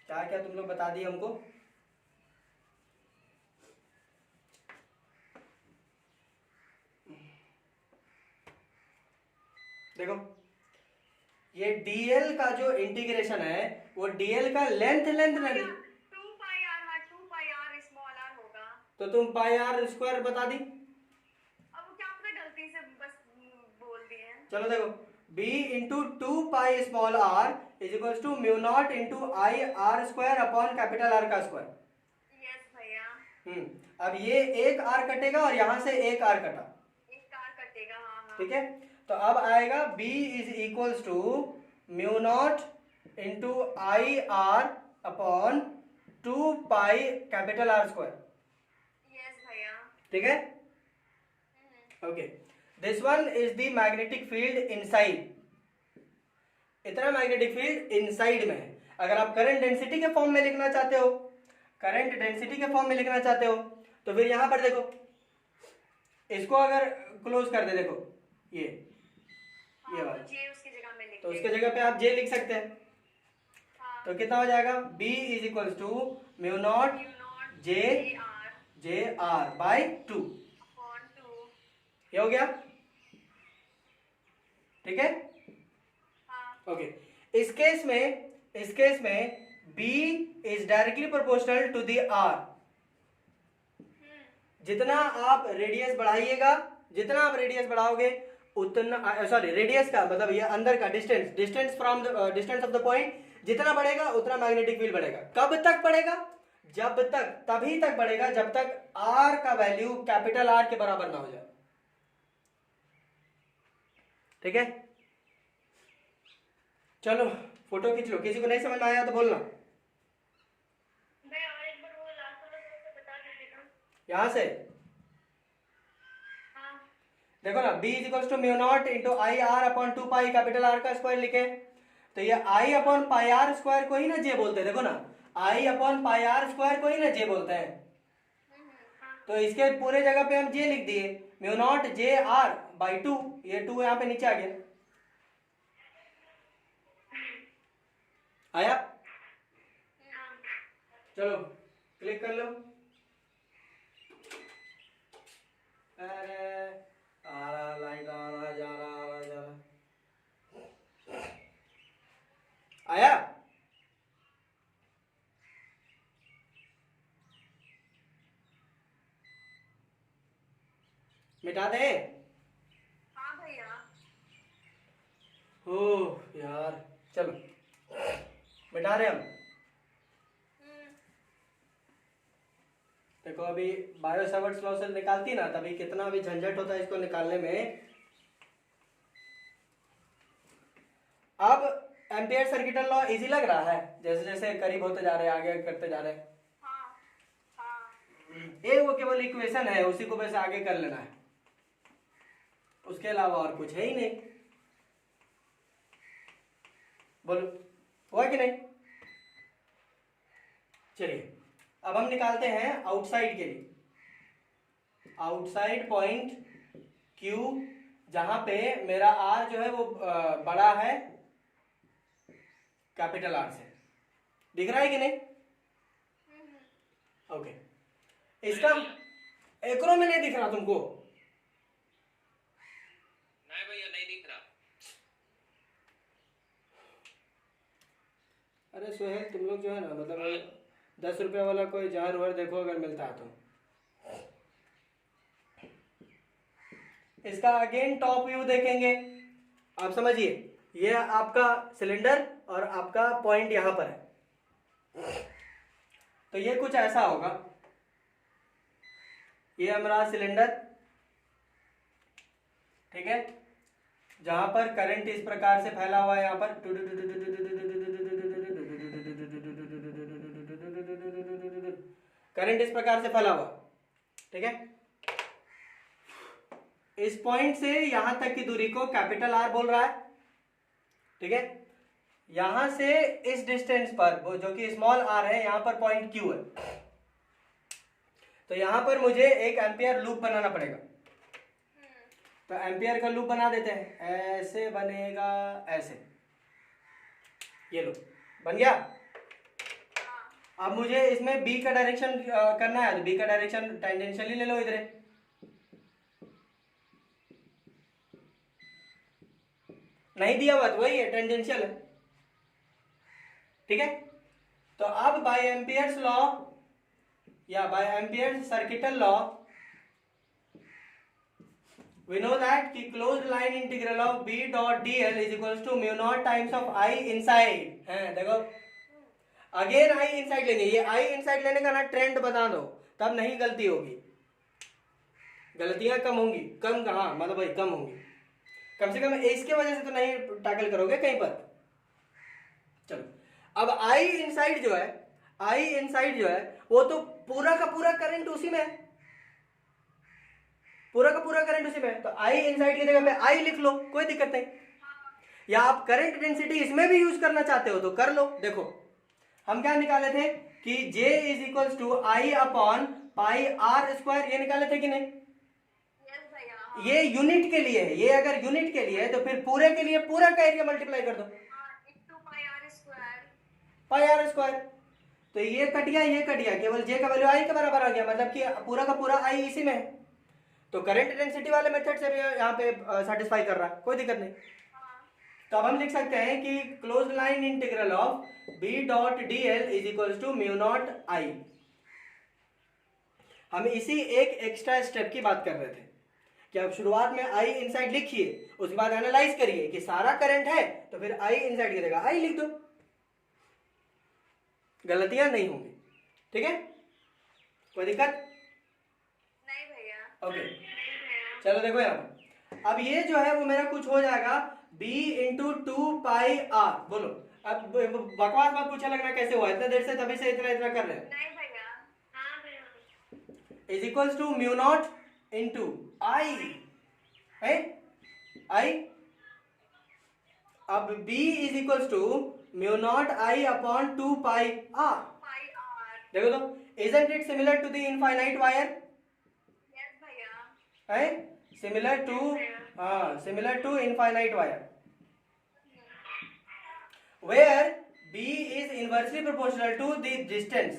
Speaker 1: क्या क्या तुम लोग बता दिए हमको। देखो ये डीएल का जो इंटीग्रेशन है वो डीएल का लेंथ नहीं,
Speaker 2: 2 पाई आर, हाँ 2 पाई आर स्मॉल आर होगा।
Speaker 1: तो तुम पाई आर स्क्वायर बता दी।
Speaker 2: अब क्या आपने गलती से बस बोल दिए।
Speaker 1: चलो देखो, b into two pi small r is equals to mu not into I r square upon capital R का स्क्वायर।
Speaker 2: यस भैया।
Speaker 1: अब ये एक आर कटेगा और यहां से एक आर कटा,
Speaker 2: एक कार कटेगा, हाँ हाँ।
Speaker 1: ठीक है? तो अब आएगा b is equals to mu not into I r upon 2 pi capital R square.
Speaker 2: Yes भैया।
Speaker 1: ठीक है? Okay, this one is the magnetic field inside. इतना मैग्नेटिक फील्ड इनसाइड में है। अगर आप करंट डेंसिटी के फॉर्म में लिखना चाहते हो, तो फिर यहां पर देखो, इसको अगर क्लोज कर दे, देखो ये
Speaker 2: हाँ,
Speaker 1: वाला,
Speaker 2: तो जे उसकी जगह में लिख
Speaker 1: तो उसके
Speaker 2: देंगे।
Speaker 1: जगह पे आप जे लिख सकते हैं।
Speaker 2: हाँ।
Speaker 1: तो कितना हो जाएगा? b is equals to mu naught
Speaker 2: mu not
Speaker 1: J
Speaker 2: r
Speaker 1: J r by 2।
Speaker 2: Upon 2।
Speaker 1: ये हो गया, ठीक है?
Speaker 2: हाँ।
Speaker 1: ओके, इस केस में b is directly proportional to the r। जितना आप रेडियस बढ़ाओगे उतना, सॉरी रेडियस का मतलब ये अंदर का distance from distance of the point जितना बढ़ेगा उतना मैग्नेटिक फील्ड बढ़ेगा। कब तक बढ़ेगा? तभी तक बढ़ेगा जब तक r का वैल्यू कैपिटल R के बराबर ना हो जाए। ठीक है? चलो फोटो खींच लो। किसी को नहीं समझ में आया तो बोलना।
Speaker 2: मैं और एक बार वो लास्ट वाला तो बता दीजिएगा।
Speaker 1: यहां से
Speaker 2: हाँ।
Speaker 1: देखो ना, b is equals to mu not into I r upon 2 pi capital R का स्क्वायर लिखे, तो ये I upon pi are square को ही ना जे बोलते हैं। देखो ना, I upon pi are square को ही ना जे बोलते हैं। तो इसके पूरे जगह पे हम जे लिख दिए, mu naught J r by 2। ये 2 यहाँ पे नीचे आ गया। चलो क्लिक कर लो। अरे आ रहा लाइट, आ रहा जा रहा, आ रहा जा रहा। आया? मिटा दे?
Speaker 2: हाँ भैया।
Speaker 1: ओह यार, चलो मिटा रहे हम। देखो अभी बायो सावर्ट्स लॉ से निकालती ना, तभी कितना भी झंझट होता है इसको निकालने में। अब एम्पियर सर्किटल लॉ इजी लग रहा है, जैसे जैसे करीब होते जा रहे हैं, आगे करते जा रहे हैं।
Speaker 2: हाँ हाँ।
Speaker 1: एक वो केवल इक्वेशन है, उसी को बस आगे कर लेना है, उसके अलावा और कुछ है ही नहीं। बोलो हुआ कि नहीं? चलिए अब हम निकालते हैं आउटसाइड के लिए। आउटसाइड पॉइंट Q, जहां पे मेरा R जो है वो बड़ा है कैपिटल R से। दिख रहा है कि नहीं? ओके। इसका एक्रो में नहीं दिख रहा तुमको?
Speaker 3: नहीं भैया, नहीं दिख रहा।
Speaker 1: अरे सोहेल, तुम लोग जो है ना, मतलब 10 रुपये वाला कोई जहर वहर देखो अगर मिलता है तो। इसका अगेन टॉप व्यू देखेंगे। आप समझिए, ये आपका सिलेंडर और आपका पॉइंट यहां पर है, तो ये कुछ ऐसा होगा। ये हमारा सिलेंडर, ठीक है, जहां पर करंट इस प्रकार से फैला हुआ है, यहां पर करंट इस प्रकार से फैला हुआ, ठीक है। इस पॉइंट से यहां तक की दूरी को कैपिटल R बोल रहा है, ठीक है। यहां से इस डिस्टेंस पर, वो जो कि स्मॉल r है, यहां पर पॉइंट Q है, तो यहां पर मुझे एक एम्पियर लूप बनाना पड़ेगा। तो एम्पियर का लूप बना देते हैं, ऐसे बनेगा, ऐसे, ये लो बन गया। अब मुझे इसमें B का डायरेक्शन करना है, तो B का डायरेक्शन टेंजेंशियली ले लो इधर। नहीं दिया हुआ तो वही है, टेंजेंशियल है, ठीक है। तो अब बाय एम्पियर्स लॉ या by Ampere's circuital law, we know that कि closed line integral of B dot dl is equals to mu naught times of I inside है। देखो अगेन I inside लेंगे, ये I inside लेने का ना trend बता दो, तब नहीं गलती होगी, गलतियां कम होंगी। कम कहाँ, मतलब भाई कम होंगी, कम से कम इसके वजह से तो नहीं टैकल करोगे कहीं पर। चलो अब I inside जो है, I inside जो है वो तो पूरा का पूरा करंट उसी में है, पूरा का पूरा करंट उसी में है, तो I इनसाइड की जगह पे I लिख लो, कोई दिक्कत नहीं। या आप करंट डेंसिटी इसमें भी यूज करना चाहते हो तो कर लो। देखो हम क्या निकाले थे कि J is equal to I upon pi R square, ये निकाले थे कि नहीं?
Speaker 2: यस भैया।
Speaker 1: ये यूनिट के लिए है, ये अगर यूनिट के लिए है तो फिर पूरे के लिए पूरा का एरिया मल्टीप्लाई कर दो,
Speaker 2: into pi are square.
Speaker 1: Pi R square. तो ये कट गया, ये कट गया, केवल J का वैल्यू I के बराबर आ गया, मतलब कि पूरा का पूरा I इसी में है। तो करंट डेंसिटी वाले मेथड से भी यहाँ पे सेटिस्फाई कर रहा है, कोई दिक्कत नहीं। तो अब हम लिख सकते हैं कि closed line integral of B dot dl is equal to mu naught I। हम इसी एक एक्स्ट्रा स्टेप की बात कर रहे थे कि अब शुरुआत में I इनसाइड लिखिए, उसके बाद एनालाइज करिए कि सारा करंट है तो फिर I इनसाइड की जगह I लिख दो, गलतियां नहीं होंगी, ठीक है, कोई दिक्कत
Speaker 2: नहीं भैया।
Speaker 1: ओके। चलो देखो यार, अब ये जो है वो मेरा कुछ हो जाएगा B इंटू 2 पाई R। बोलो अब बकवास मत पूछा लगना कैसे हुआ, इतना देर से तभी से इतना इतना कर रहे हैं।
Speaker 2: नहीं भैया। हाँ भैया।
Speaker 1: Is equals to mu not into I है I। अब B is equals to mu naught I upon 2 pi R।
Speaker 2: Pi r.
Speaker 1: देखो तो isn't it similar to the infinite wire?
Speaker 2: Yes भैया।
Speaker 1: है similar to, हाँ similar to infinite wire where B is inversely proportional to the distance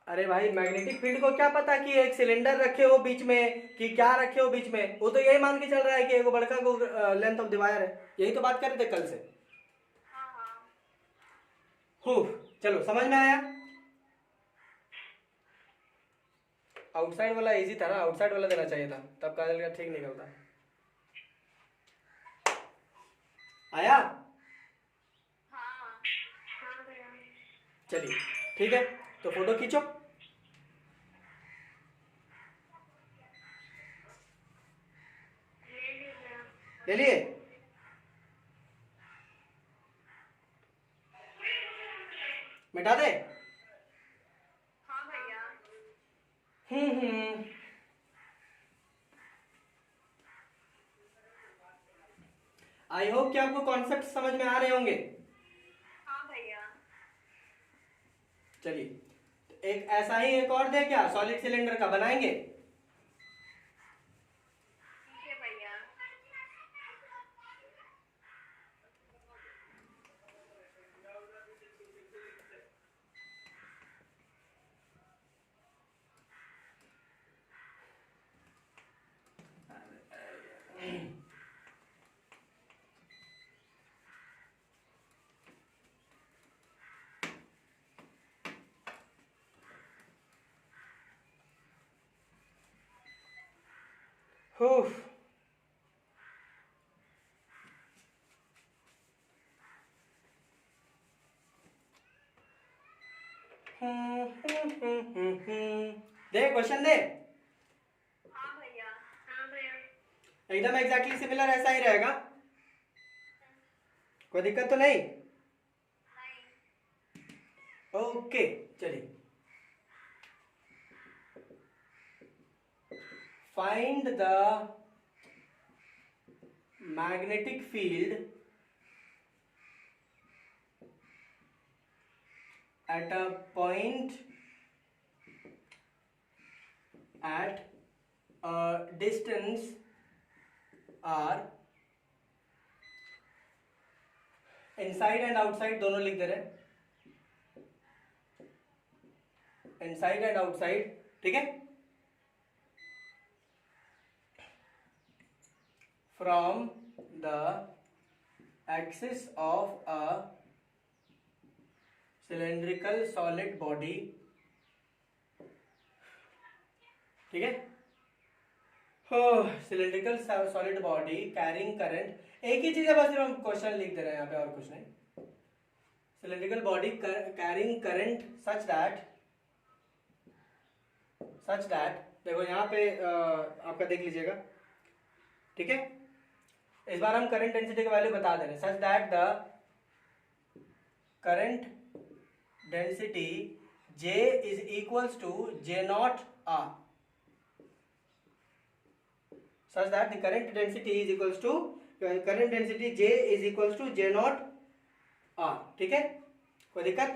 Speaker 1: अरे भाई magnetic field को क्या पता कि एक सिलेंडर रखे हो बीच में कि क्या रखे हो बीच में, वो तो यही मान के चल रहा है कि एक बड़का को लेंथ ऑफ द वायर है, यही तो बात कर रहे थे कल से।
Speaker 2: हाँ हाँ।
Speaker 1: हो, चलो समझ में आया। आउटसाइड वाला इजी था ना, आउटसाइड वाला देना चाहिए था, तब काजल का ठीक निकलता। आया।
Speaker 2: हाँ हाँ भैया।
Speaker 1: चलिए ठीक है, तो फोटो खींचो।
Speaker 2: ले लीजिए।
Speaker 1: ले लिए। मिटा दे।
Speaker 2: हाँ भैया।
Speaker 1: हम्म। आई होप कि आपको कॉन्सेप्ट समझ में आ रहे होंगे।
Speaker 2: हाँ भैया।
Speaker 1: चलिए, तो एक ऐसा ही एक और दे, क्या सॉलिड सिलेंडर का बनाएंगे।
Speaker 2: ठीक है भैया।
Speaker 1: हो, दे क्वेश्चन दे।
Speaker 2: हाँ भैया। हाँ भैया।
Speaker 1: एकदम एग्जैक्टली सिमिलर ऐसा ही रहेगा, कोई दिक्कत तो नहीं।
Speaker 2: नहीं।
Speaker 1: ओके चलिए, find the magnetic field at a point at a distance r, inside and outside दोनों लिख दे रहे, inside and outside, ठीक है, from the axis of a cylindrical solid body, ठीक है, cylindrical solid body carrying current, एक ही चीज है बस, हम क्वेश्चन लिख दे रहे हैं यहाँ पे और कुछ नहीं। Cylindrical body carrying current such that देखो यहाँ पे आपका देख लीजिएगा, ठीक है, इस बार हम करंट डेंसिटी का वैल्यू बता दे रहे हैं। Such that the current density J is equals to J naught R, such that the current density is equals to current density J is equals to J naught R, ठीक है, कोई दिक्कत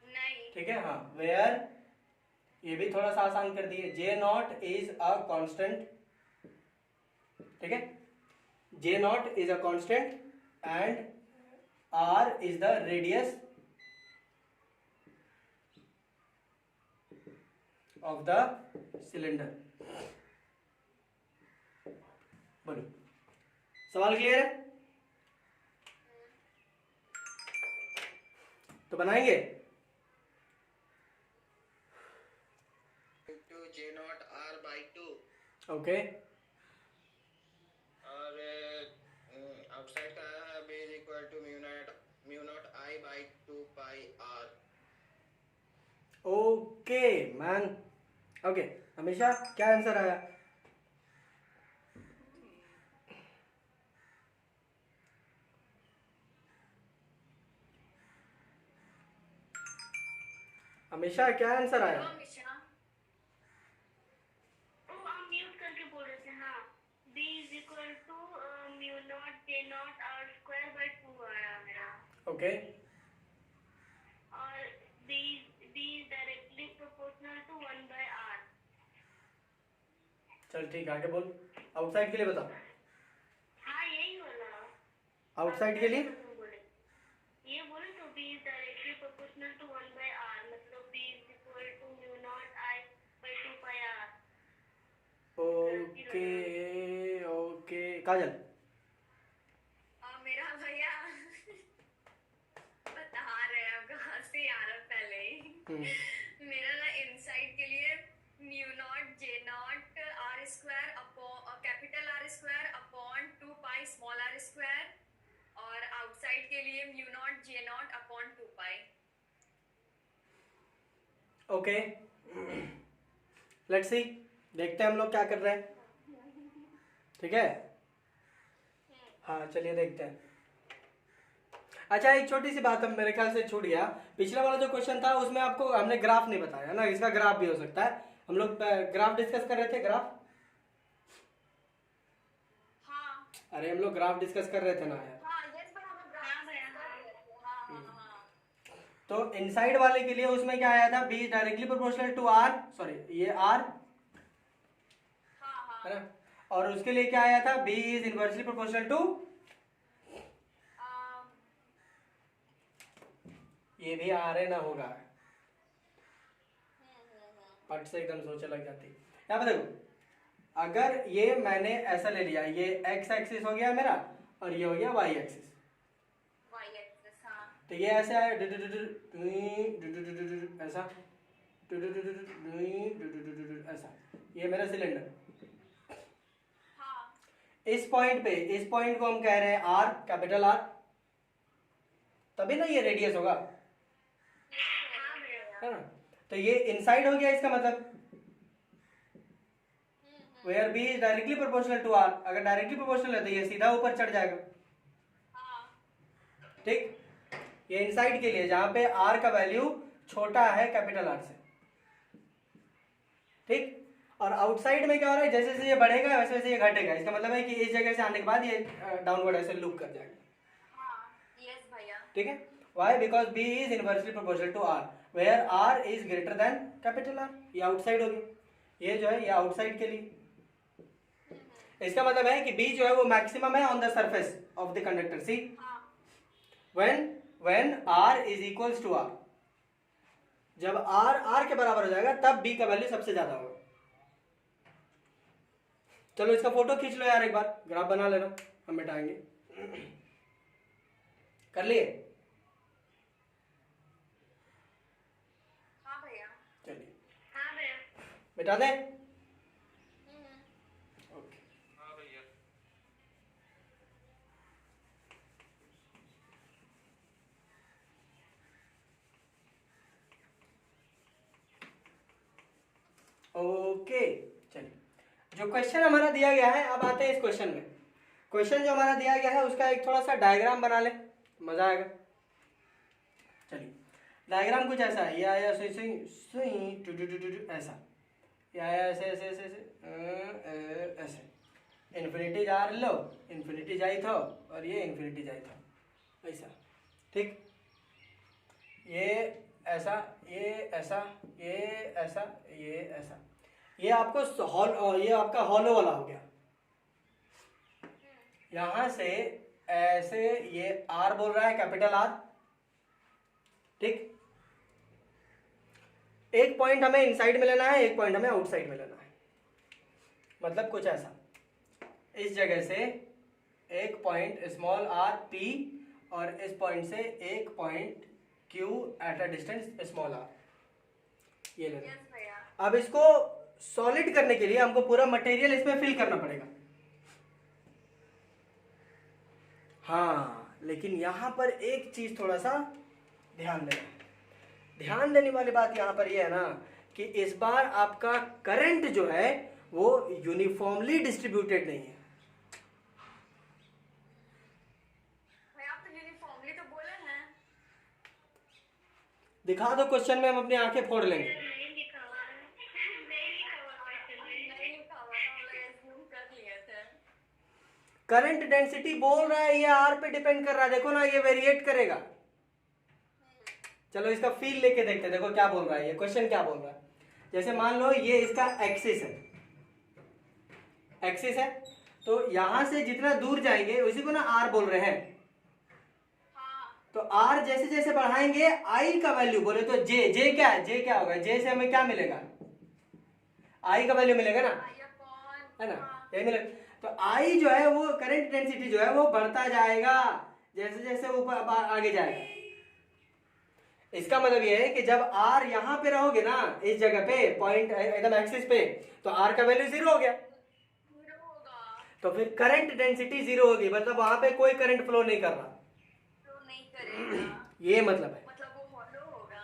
Speaker 2: नहीं।
Speaker 1: ठीक है। हाँ, वेयर ये भी थोड़ा सा आसान कर दिए, J naught is a constant, ठीक है, J naught is a constant and R is the radius of the cylinder। बोलो, सवाल क्लियर है तो बनाएंगे।
Speaker 3: Two J not r by 2
Speaker 1: okay,
Speaker 3: और आउटसाइड का है B is equal to mu not I by 2 pi r.
Speaker 1: Okay man, okay. हमेशा क्या आंसर आया? हमेशा क्या आंसर आया?
Speaker 2: हमेशा वो हम म्यूट करके बोल रहे थे। हाँ, b is equal to mu not J not are square by 2 आया मेरा।
Speaker 1: ओके,
Speaker 2: और b is directly proportional to 1 by r।
Speaker 1: चल ठीक है, आगे बोल। आउटसाइड के लिए बता,
Speaker 2: हाँ यही वाला।
Speaker 1: आउटसाइड के लिए।
Speaker 2: ये बोले तो b is directly proportional to 1 by r, मतलब b is
Speaker 1: okay okay Kajal,
Speaker 4: मेरा भैया बता रहे हैं कहाँ से आ रहा पहले ही। मेरा ना इनसाइड के लिए mu not J not are square upon capital R square upon 2 pi small r square, और आउटसाइड के लिए mu not J naught upon 2 pi.
Speaker 1: Okay let's see, देखते हैं हम लोग क्या कर रहे हैं, ठीक है। हाँ चलिए देखते हैं। अच्छा एक छोटी सी बात हम मेरे ख्याल से छूट गया, पिछला वाला जो क्वेश्चन था उसमें आपको हमने ग्राफ नहीं बताया ना, इसका ग्राफ भी हो सकता है। हम लोग ग्राफ डिस्कस कर रहे थे, ग्राफ।
Speaker 4: हाँ
Speaker 1: अरे हम लोग ग्राफ डिस्कस कर रहे थे ना यार।
Speaker 4: हाँ यस पर हम ग्राफ कर रहे थे। हाँ हाँ हाँ।
Speaker 1: तो इनसाइड वाले के लिए उसमें क्या आया था, B directly proportional to r, sorry ये आर
Speaker 4: हाँ हाँ
Speaker 1: है ना, और उसके लिए क्या आया था, B is inversely proportional to, ये भी आर है ना होगा, पट से एकदम सोचे लग जाती। यहाँ पे देखो, अगर ये मैंने ऐसा ले लिया, ये एक्स एक्सिस हो गया मेरा और ये हो गया वाई एक्सिस,
Speaker 4: वाई एक्सिस। हाँ
Speaker 1: तो ये ऐसे आया ऐसा ऐसा, ये मेरा सिलेंडर।
Speaker 4: हाँ
Speaker 1: इस पॉइंट पे, इस पॉइंट को हम कह रहे हैं आर, कैपिटल आर, तभी ना ये रेडियस होगा, है ना। तो ये इनसाइड हो गया, इसका मतलब where B is directly proportional to r, अगर डायरेक्टली प्रोपोर्शनल है तो ये सीधा ऊपर चढ़ जाएगा, ठीक। ये इनसाइड के लिए जहां पे आर का वैल्यू छोटा है कैपिटल आर से, ठीक। और आउटसाइड में क्या हो रहा है, जैसे जैसे ये बढ़ेगा वैसे वैसे ये घटेगा, इसका मतलब है कि इस जगह से आने के बाद ये डाउनवर्ड ऐसे लूप कर जाएगा,
Speaker 4: यस भैया।
Speaker 1: ठीक है। Why, because B is inversely proportional to r where are is greater than capital R, ये आउटसाइड हो गया, ये जो है ये आउटसाइड के लिए। इसका मतलब है कि बी जो है वो मैक्सिमम है on the surface of the conductor, see when r is equals to R, जब आर आर के बराबर हो जाएगा तब बी का वैल्यू सबसे ज्यादा होगा। चलो इसका फोटो खींच लो यार, एक बार ग्राफ बना लेना, हम मिटाएंगे। कर लिए?
Speaker 4: हाँ भैया।
Speaker 1: चलिए
Speaker 2: हाँ भैया।
Speaker 1: मिटा दें। ओके
Speaker 3: हाँ भैया।
Speaker 1: ओके चलिए, जो क्वेश्चन हमारा दिया गया है, अब आते हैं इस क्वेश्चन में। क्वेश्चन जो हमारा दिया गया है उसका एक थोड़ा सा डायग्राम बना ले, मजा आएगा। चलिए डायग्राम कुछ ऐसा है, ये आया ऐसे ऐसा, ये आया ऐसे ऐसे ऐसे ऐसे ऐसे, इन्फिनिटी जा लो, इन्फिनिटी जाई थो और ये इन्फिनिटी जाई थो ऐसा, ठीक। ये ऐसा, ये ऐसा, ये ऐसा, ये ऐसा, ये आपको हॉल, ये आपका हॉलो वाला हो गया। यहां से ऐसे ये आर बोल रहा है, कैपिटल आर, ठीक। एक पॉइंट हमें इनसाइड में लेना है, एक पॉइंट हमें आउटसाइड में लेना है, मतलब कुछ ऐसा, इस जगह से एक पॉइंट स्मॉल आर पी और इस पॉइंट से एक point Q at a distance small r, ये लेना।
Speaker 4: यस भैया।
Speaker 1: अब इसको सॉलिड करने के लिए हमको पूरा मटेरियल इसमें फिल करना पड़ेगा। हाँ लेकिन यहां पर एक चीज थोड़ा सा ध्यान देना, ध्यान देने वाली बात यहां पर ये है ना कि इस बार आपका करंट जो है वो यूनिफॉर्मली डिस्ट्रीब्यूटेड नहीं है।
Speaker 4: भैया आप तो यूनिफॉर्मली तो बोले हैं।
Speaker 1: दिखा दो क्वेश्चन में, हम अपनी आंखें फोड़ लेंगे।
Speaker 2: नहीं लिखा हुआ है, नहीं लिखा हुआ क्वेश्चन में।
Speaker 4: नहीं लिखा हुआ था, हम लोग assume कर लिए थे।
Speaker 1: करंट डेंसिटी बोल रहा है, ये आर पे डिपेंड कर रहा है, देखो ना ये वेरिएट करेगा। चलो इसका फील लेके देखते हैं, देखो क्या बोल रहा है ये क्वेश्चन, क्या बोल रहा है। जैसे मान लो ये इसका एक्सिस है, एक्सिस है, तो यहां से जितना दूर जाएंगे उसी को ना आर बोल रहे हैं। तो आर जैसे जैसे बढ़ाएंगे आई का वैल्यू बोले तो जे, जे क्या है, जे क्या होगा, जे से हमें क्या मिलेगा, आई का वैल्यू मिलेगा ना।
Speaker 4: I upon
Speaker 1: है ना, यही मिले। तो आई जो है वो करंट डेंसिटी जो है वो बढ़ता जाएगा जैसे जैसे ऊपर आगे जाएगा। इसका मतलब ये है कि जब आर यहाँ पे रहोगे ना, इस जगह पे पॉइंट एकदम एक्सिस पे, तो आर का वैल्यू 0 हो गया,
Speaker 4: जीरो होगा,
Speaker 1: तो फिर करंट डेंसिटी 0 होगी, मतलब वहां पे कोई करंट फ्लो नहीं कर रहा,
Speaker 4: फ्लो नहीं करेगा,
Speaker 1: ये मतलब है।
Speaker 4: मतलब वो हॉलो होगा।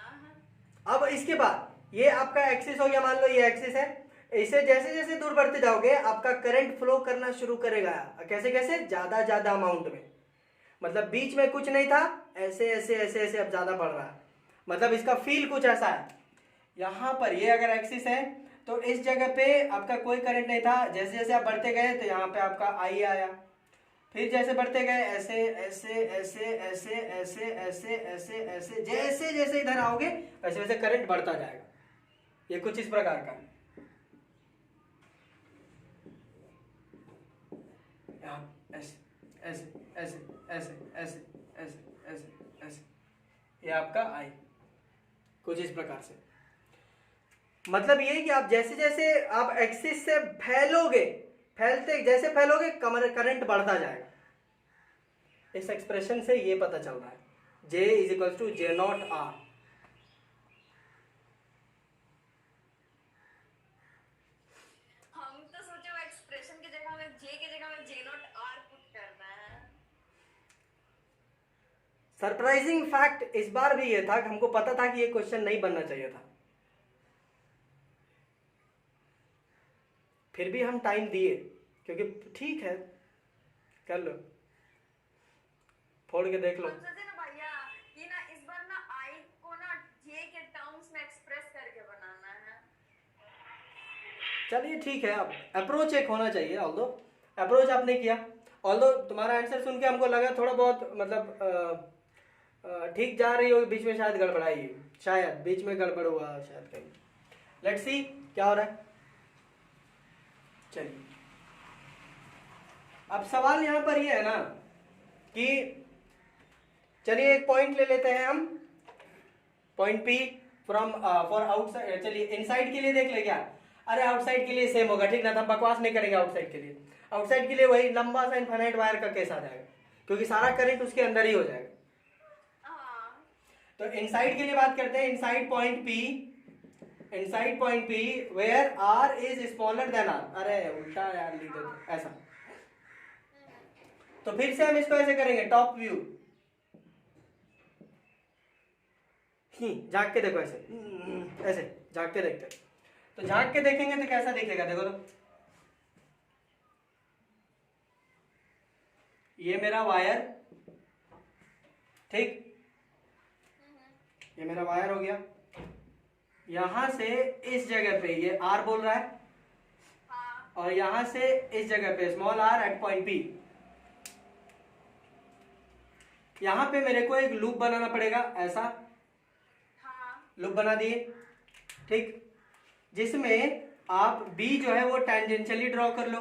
Speaker 1: अब इसके बाद ये आपका एक्सिस हो गया, मान लो ये एक्सिस है, इसे जैसे जैसे दूर बढ़ते जाओगे आपका करंट फ्लो करना शुरू करेगा। कैसे कैसे? ज्यादा ज्यादा अमाउंट में, मतलब बीच में कुछ नहीं था, ऐसे ऐसे ऐसे ऐसे अब ज्यादा बढ़ रहा है। मतलब इसका फील कुछ ऐसा है, यहाँ पर ये अगर एक्सिस है तो इस जगह पे आपका कोई करंट नहीं था, जैसे जैसे आप बढ़ते गए तो यहाँ पे आपका आई आया, फिर जैसे बढ़ते गए ऐसे ऐसे ऐसे ऐसे ऐसे ऐसे ऐसे ऐसे, जैसे जैसे इधर आओगे वैसे वैसे करंट बढ़ता जाएगा। ये कुछ इस प्रकार का, ऐसे ऐसे ऐसे ऐसे ऐसे ऐसे ऐसे ऐसे, ये आपका आई कुछ इस प्रकार से। मतलब ये कि आप जैसे जैसे आप एक्सिस से फैलोगे, फैलते जैसे फैलोगे करंट बढ़ता जाएगा। इस एक्सप्रेशन से ये पता चल रहा है J is equal to J not R।
Speaker 4: हम तो सोचे वो एक्सप्रेशन की जगह में जे की जगह में जे नॉट आर पुट करना है।
Speaker 1: सरप्राइजिंग फैक्ट इस बार भी ये था कि हमको पता था कि ये क्वेश्चन नहीं बनना चाहिए था, फिर भी हम टाइम दिए, क्योंकि ठीक है कर लो, फोड़ के देख लो।
Speaker 4: हम सोचे ना भैया कि ना इस बार ना आई को ना जे के टर्म्स में एक्सप्रेस करके बनाना है।
Speaker 1: चलिए ठीक है, अब अप्रोच एक होना चाहिए, ऑल्दो अप्रोच आपने किया, ऑल्दो तुम्हारा आंसर सुन के हमको लगा थोड़ा बहुत मतलब ठीक जा रही होगी, बीच में शायद गड़बड़ाई, शायद बीच में गड़बड़ हुआ शायद कहीं। लेट्स सी क्या हो रहा है। चलिए अब सवाल यहां पर ये है ना कि चलिए एक पॉइंट ले लेते हैं हम, point P from for outside. चलिए इनसाइड के लिए देख ले क्या, अरे आउटसाइड के लिए सेम होगा, ठीक ना, तो हम बकवास नहीं करेंगे आउटसाइड के लिए। आउटसाइड के लिए वही लंबा सा इनफाइनाइट वायर का केस आ जाएगा, क्योंकि सारा करंट उसके अंदर ही हो जाएगा। तो इनसाइड के लिए बात करते हैं, inside point P, inside point P where are is smaller than R. अरे उल्टा यार लिख देते ऐसा, तो फिर से हम इसको ऐसे करेंगे, टॉप व्यू, झांक के देखो ऐसे, ऐसे झांक के देखते, तो झांक के देखेंगे तो कैसा दिखेगा, देखो तो ये मेरा वायर, ठीक, ये मेरा वायर हो गया, यहां से इस जगह पे ये आर बोल रहा है, और यहां से इस जगह पे small R at point P. यहां पे मेरे को एक लूप बनाना पड़ेगा, ऐसा लूप बना दिए, ठीक, जिसमें आप बी जो है वो टेंजेंशियली ड्रॉ कर लो,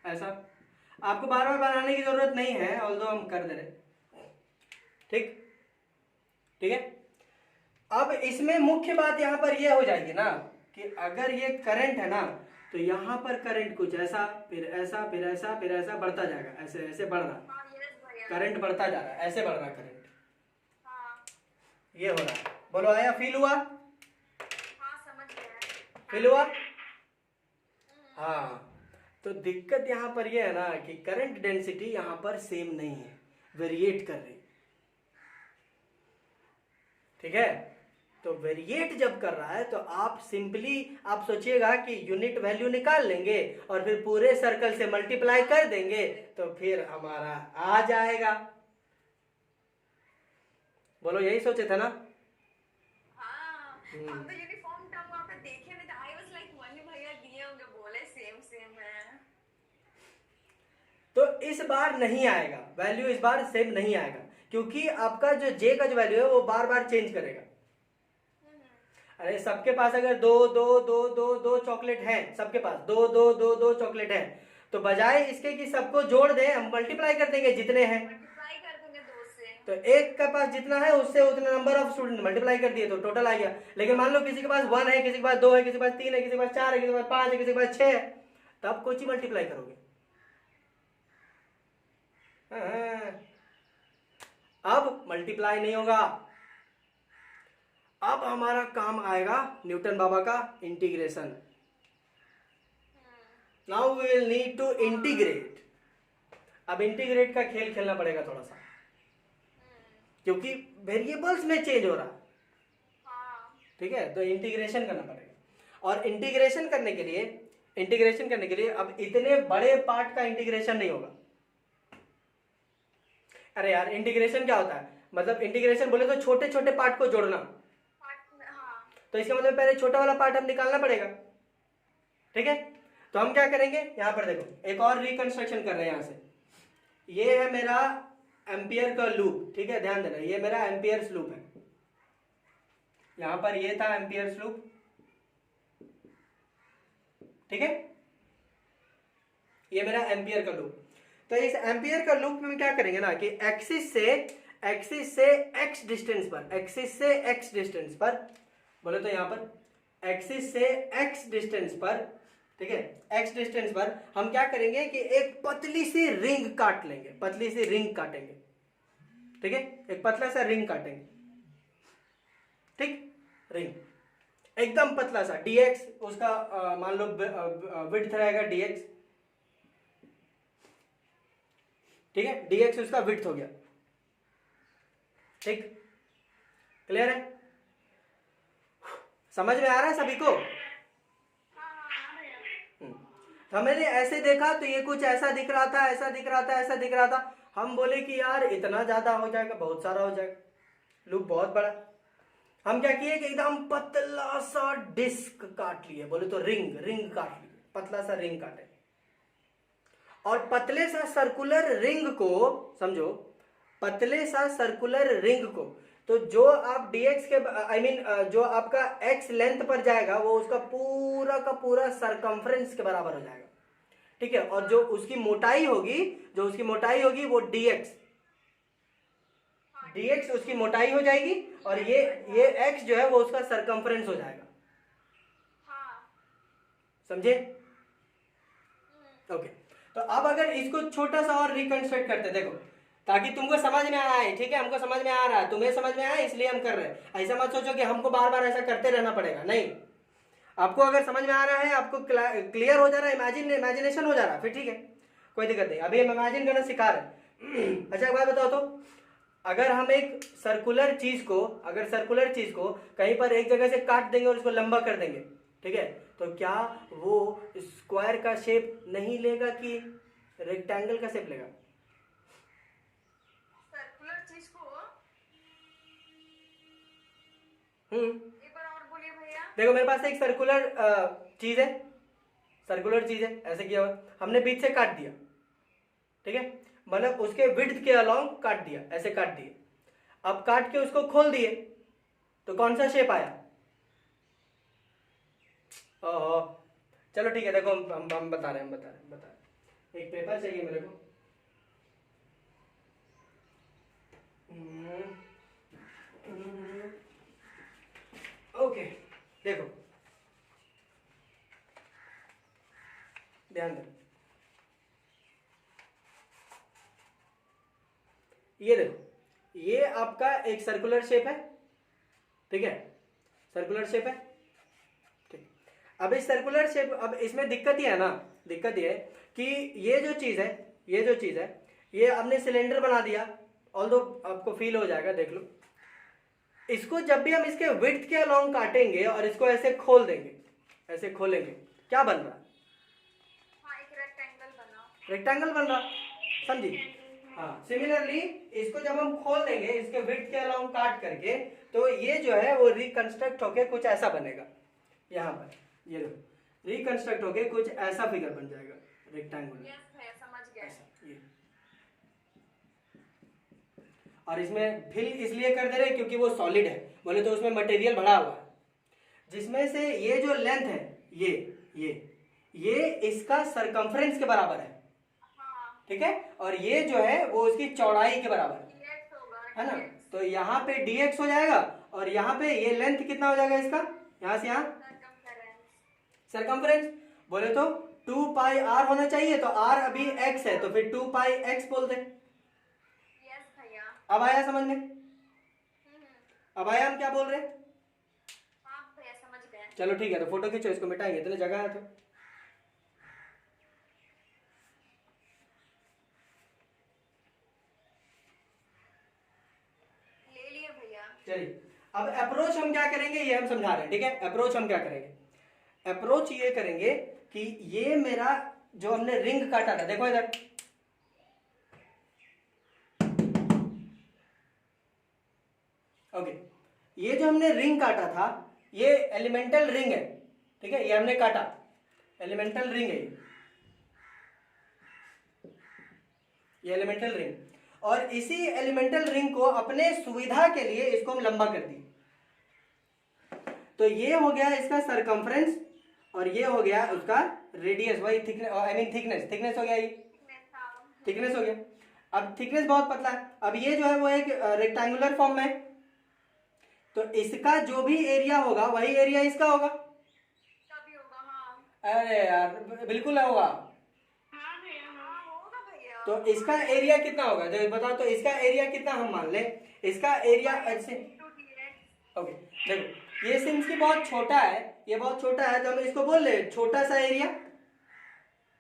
Speaker 1: ऐसा। आपको बार बार बनाने की जरूरत नहीं है, ऑल्दो हम कर दे रहे, ठीक, ठीक है। अब इसमें मुख्य बात यहां पर यह हो जाएगी ना कि अगर ये करंट है ना, तो यहां पर करंट कुछ ऐसा, फिर ऐसा, फिर ऐसा, फिर ऐसा बढ़ता जाएगा, ऐसे ऐसे बढ़ रहा, करंट बढ़ता जा रहा है, ऐसे बढ़ रहा करंट, ये हो रहा है। बोलो आया, फील हुआ?
Speaker 4: समझ गया,
Speaker 1: फील हुआ? हाँ, तो दिक्कत यहां पर यह है ना कि करंट डेंसिटी यहां पर सेम नहीं है, वेरिएट कर रही, ठीक है। तो वेरिएट जब कर रहा है तो आप सिंपली आप सोचिएगा कि यूनिट वैल्यू निकाल लेंगे और फिर पूरे सर्कल से मल्टीप्लाई कर देंगे, तो फिर हमारा आ जाएगा। बोलो यही सोचे थे ना?
Speaker 4: हम तो यूनिफॉर्म टर्म वहां पे देखे नहीं थे, आई वाज लाइक मनी भैया दिए होंगे, बोले सेम सेम है।
Speaker 1: तो इस बार नहीं आएगा वैल्यू, इस बार सेम नहीं आएगा, क्योंकि आपका जो जे का जो वैल्यू है वो बार बार चेंज करेगा। अरे सबके पास अगर दो दो दो दो दो चॉकलेट है, सबके पास दो दो दो दो चॉकलेट है, तो बजाय इसके कि सबको जोड़ दें हम मल्टीप्लाई कर देंगे जितने हैं,
Speaker 4: मल्टीप्लाई कर देंगे 2 से,
Speaker 1: तो एक के पास जितना है उससे उतना नंबर ऑफ स्टूडेंट मल्टीप्लाई कर दिए तो टोटल आ गया। लेकिन मान लो किसी के पास 1 है, किसी के पास 2 है, किसी के पास 3 है, किसी के पास 4 है, किसी के पास 5 है, किसी के पास 6 है, तब कौन सी मल्टीप्लाई करोगे? अब मल्टीप्लाई नहीं होगा। अब हमारा काम आएगा न्यूटन बाबा का integration. Now we will need to integrate. अब इंटीग्रेट का खेल खेलना पड़ेगा थोड़ा सा, क्योंकि वेरिएबल्स में चेंज हो रहा, ठीक है, तो इंटीग्रेशन करना पड़ेगा। और इंटीग्रेशन करने के लिए अब इतने बड़े पार्ट का इंटीग्रेशन नहीं होगा। अरे यार इंटीग्रेशन क्या होता है, मतलब इंटीग्रेशन बोले तो छोटे छोटे पार्ट को जोड़ना, तो इसका मतलब पहले छोटा वाला पार्ट हम निकालना पड़ेगा, ठीक है। तो हम क्या करेंगे, यहां पर देखो एक और रिकंस्ट्रक्शन कर रहे हैं। यहां से ये है मेरा एम्पियर का लूप, ठीक है, ध्यान देना, ये मेरा एम्पियर्स लूप है। यहां पर ये था एम्पियर्स लूप, ठीक है, ये मेरा एम्पियर का लूप। तो इस एम्पियर का लूप में क्या करेंगे ना कि एक्सिस से एक्स डिस्टेंस पर, बोले तो यहां पर एक्सिस से एक्स डिस्टेंस पर, ठीक है, एक्स डिस्टेंस पर हम क्या करेंगे कि एक पतली सी रिंग काट लेंगे, काटेंगे, ठीक है, एक पतला सा रिंग काटेंगे, ठीक, रिंग एकदम पतला सा, dx उसका मान लो विड्थ रहेगा dx, ठीक है, dx उसका विड्थ हो गया, ठीक, क्लियर है, समझ में आ रहा है सभी को? हमने ऐसे देखा तो ये कुछ ऐसा दिख रहा था, ऐसा दिख रहा था। हम बोले कि यार इतना ज्यादा हो जाएगा, बहुत सारा हो जाएगा, लूप बहुत बड़ा। हम क्या किए कि एकदम पतला सा डिस्क काट लिए, बोले तो रिंग काट लिए, पतला सा रिंग काटे, और पतले सा सर्कुलर रिंग को समझो, पतले सा सर्कुलर रिंग को, तो जो आप dx के जो आपका x लेंथ पर जाएगा वो उसका पूरा का पूरा सरकमफ्रेंस के बराबर हो जाएगा, ठीक है, और जो उसकी मोटाई होगी वो dx उसकी मोटाई हो जाएगी, और ये x जो है वो उसका सरकमफ्रेंस हो जाएगा, समझे? ओके, तो अब अगर इसको छोटा सा और रिकंस्ट्रक्ट करते, देखो, ताकि तुमको समझ में आए, ठीक है, हमको समझ में आ रहा है, तुम्हें समझ में आया इसलिए हम कर रहे हैं। ऐसा मत सोचो कि हमको बार बार ऐसा करते रहना पड़ेगा, नहीं, आपको अगर समझ में आ रहा है, आपको क्लियर हो जा रहा है, इमेजिनेशन हो जा रहा है, फिर ठीक है, कोई दिक्कत नहीं, अभी हम इमेजिन करना सिखा रहे हैं। अच्छा एक बात बताओ तो, अगर हम एक सर्कुलर चीज को कहीं पर एक जगह से काट देंगे और उसको लंबा कर देंगे, ठीक है, तो क्या वो स्क्वायर का शेप नहीं लेगा कि रेक्टेंगल का शेप लेगा?
Speaker 4: सर्कुलर चीज को एक बार और बोलिए भैया।
Speaker 1: देखो मेरे पास एक सर्कुलर चीज है, ऐसे किया हुआ, हमने बीच से काट दिया, ठीक है, मतलब उसके विड्थ के अलोंग काट दिया, ऐसे काट दिए, अब काट के उसको खोल दिए तो कौन सा शेप आया? ओहो, चलो ठीक है, देखो हम बता रहे हैं, एक पेपर चाहिए मेरे को, ओके, देखो ध्यान दो, ये देखो, ये आपका एक सर्कुलर शेप है, ठीक है, सर्कुलर शेप है, ठीक। अब इस सर्कुलर शेप, अब इसमें दिक्कत ये है कि ये जो चीज है ये हमने सिलेंडर बना दिया, ऑल्दो आपको फील हो जाएगा, देख लो, इसको जब भी हम इसके विड्थ के अलोंग काटेंगे और इसको ऐसे खोल देंगे, ऐसे खोलेंगे, क्या बन रहा है?
Speaker 4: एक
Speaker 1: रेक्टेंगल बन रहा, समझी? हाँ, सिमिलरली इसको जब हम खोल देंगे इसके विड्थ के अलोंग काट करके, तो ये जो है वो रिकंस्ट्रक्ट होके कुछ ऐसा बनेगा, यहाँ पर ये देखो, रिकंस्ट्रक्ट होके कुछ ऐसा फिगर बन जाएगा रेक्टेंगुलर,
Speaker 4: समझ गया।
Speaker 1: ये, और इसमें फिल इसलिए कर दे रहे क्योंकि वो सॉलिड है, बोले तो उसमें मटेरियल भरा हुआ है, जिसमें से ये जो लेंथ है ये इसका सरकमफ्रेंस के बराबर है, ठीक है, और ये जो है वो उसकी चौड़ाई के बराबर है, है ना। तो यहाँ पे dx हो जाएगा और यहाँ पे ये लेंथ कितना हो जाएगा इसका, यहाँ से यहाँ सरकमफ्रेंस बोले तो 2 पाई r होना चाहिए, तो r अभी x है तो फिर 2 पाई x बोल दे।
Speaker 4: यस भैया।
Speaker 1: अब आया समझ में, अब आया हम क्या बोल रहे हैं।
Speaker 4: हाँ भैया समझ गए।
Speaker 1: चलो ठीक है, तो फोटो खींचो, इसको मिटाएंगे, इतने जगह है तो।
Speaker 4: ले लिए भैया।
Speaker 1: चलिए अब अप्रोच हम क्या करेंगे ये हम समझा रहे हैं, ठीक है। अप्रोच हम क्या करेंगे, अप्रोच ये करेंगे कि ये मेरा जो हमने रिंग काटा था, देखो इधर, ओके, ये जो हमने रिंग काटा था ये एलिमेंटल रिंग है, ठीक है, ये हमने काटा, एलिमेंटल रिंग है ये एलिमेंटल रिंग, और इसी एलिमेंटल रिंग को अपने सुविधा के लिए इसको हम लंबा कर दिए। तो ये हो गया इसका सरकमफ्रेंस और ये हो गया उसका रेडियस, वही thickness, I mean thickness, thickness हो गया ये, थिकनेस हो गया। अब थिकनेस बहुत पतला है, अब ये जो है वो एक रेक्टेंगुलर फॉर्म में है, तो इसका जो भी एरिया होगा वही एरिया इसका होगा।
Speaker 4: तभी होगा। हाँ
Speaker 1: अरे यार बिल्कुल होगा।
Speaker 2: हाँ भैया हाँ।
Speaker 4: हाँ होगा भैया।
Speaker 1: तो इसका एरिया कितना होगा, जो बताओ, तो इसका एरिया कितना हम मान लें, इसका एरिया ऐसे, ओके देखो ये सिंस की बहुत छोटा है, ये बहुत छोटा है, तो हम इसको बोल ले छोटा सा एरिया,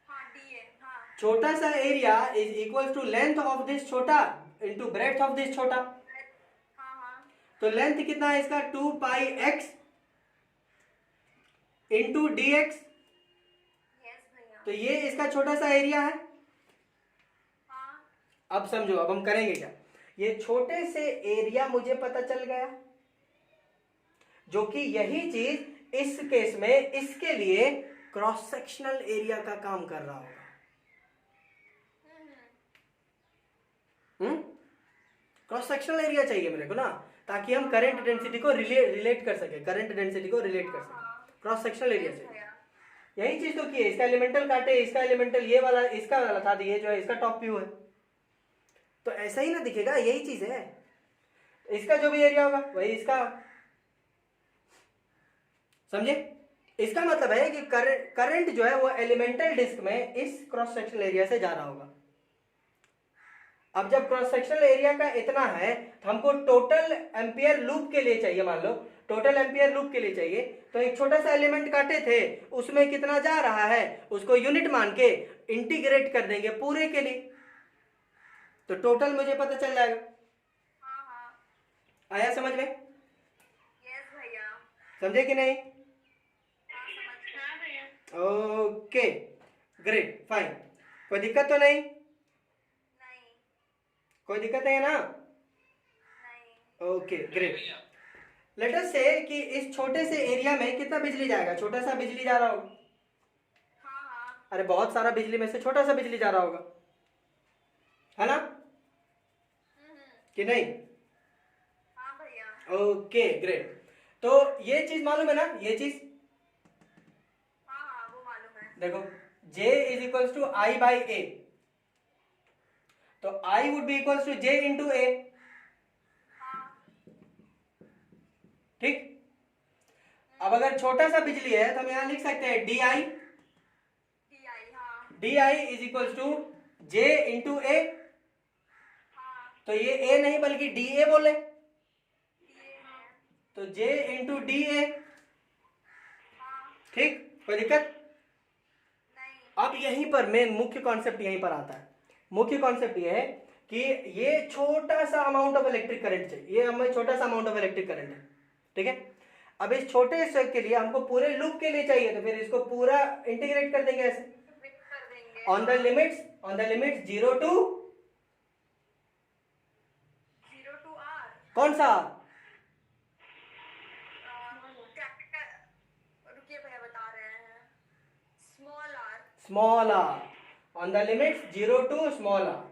Speaker 4: हाँ डी है। हाँ
Speaker 1: छोटा सा area is equal to length of this छोटा इनटू ब्रेड्थ ऑफ दिस छोटा।
Speaker 4: हाँ हाँ।
Speaker 1: तो लेंथ कितना है इसका 2 pi x into D X,
Speaker 4: yes भैया।
Speaker 1: तो ये इसका छोटा सा एरिया है।
Speaker 4: हाँ
Speaker 1: अब समझो, अब हम करेंगे क्या, ये छोटे से एरिया मुझे पता चल गया, जो कि यही चीज इस केस में इसके लिए क्रॉस सेक्शनल एरिया का काम कर रहा होगा। क्रॉस सेक्शनल एरिया चाहिए मेरे को ना, ताकि हम करंट डेंसिटी को रिलेट कर सके, करंट डेंसिटी को रिलेट कर सके, क्रॉस सेक्शनल एरिया चाहिए। यही चीज तो की है, इसका एलिमेंटल काटे, इसका एलिमेंटल ये वाला इसका वाला था, ये जो है इसका टॉप व्यू है, तो ऐसा ही ना दिखेगा, यही चीज है, इसका जो भी एरिया होगा वही इसका, समझे। इसका मतलब है कि करंट जो है वो एलिमेंटल डिस्क में इस क्रॉस सेक्शनल एरिया से जा रहा होगा। अब जब क्रॉस सेक्शनल एरिया का इतना है तो हमको टोटल एम्पियर लूप के लिए चाहिए, मान लो टोटल एम्पियर लूप के लिए चाहिए, तो एक छोटा सा एलिमेंट काटे थे उसमें कितना जा रहा है उसको यूनिट मान के इंटीग्रेट कर देंगे पूरे के लिए, तो टोटल मुझे पता चल जाएगा।
Speaker 4: हाँ हाँ।
Speaker 1: आया समझ में,
Speaker 4: यस भैया।
Speaker 1: समझे कि नहीं।
Speaker 4: हाँ समझ गए।
Speaker 2: हाँ भैया।
Speaker 1: ओके ग्रेट फाइन, कोई दिक्कत तो नहीं,
Speaker 4: नहीं
Speaker 1: कोई दिक्कत है ना।
Speaker 4: नहीं।
Speaker 1: ओके ग्रेट, लेट अस से कि इस छोटे से एरिया में कितना बिजली जाएगा, छोटा सा बिजली जा रहा होगा,
Speaker 4: हाँ हाँ।
Speaker 1: अरे बहुत सारा बिजली में से छोटा सा बिजली जा रहा होगा, है ना कि नहीं।
Speaker 4: हाँ भैया।
Speaker 1: ओके ग्रेट, तो ये चीज मालूम है ना, ये चीज
Speaker 4: हाँ हाँ वो मालूम है।
Speaker 1: देखो J is equals to I by A, तो I would be equals to J into A,
Speaker 4: हाँ
Speaker 1: ठीक। अब अगर छोटा सा बिजली है तो हम यहां लिख सकते हैं DI,
Speaker 4: डी आई। हाँ
Speaker 1: DI is equals to J into A,
Speaker 4: हाँ।
Speaker 1: तो ये A नहीं बल्कि DA बोले,
Speaker 4: डी है।
Speaker 1: तो J इंटू DA,
Speaker 4: हाँ।
Speaker 1: ठीक, कोई दिक्कत।
Speaker 4: नहीं।
Speaker 1: अब यहीं पर मेन मुख्य कॉन्सेप्ट यहीं पर आता है, मुख्य कॉन्सेप्ट ये है कि ये छोटा सा अमाउंट ऑफ इलेक्ट्रिक करंट चाहिए, ये हमें छोटा सा अमाउंट ऑफ इलेक्ट्रिक करंट है, ठीक है। अब इस छोटे से के लिए हमको पूरे लूप के लिए चाहिए, तो फिर इसको पूरा इंटीग्रेट कर देंगे ऐसे,
Speaker 4: मिक्स कर देंगे।
Speaker 1: On the limits 0 to
Speaker 4: 0 to R।
Speaker 1: कौन सा,
Speaker 4: कैपिटल, रुकिए भैया बता रहे हैं। Small R.
Speaker 1: Small R, on the limits 0 to small R.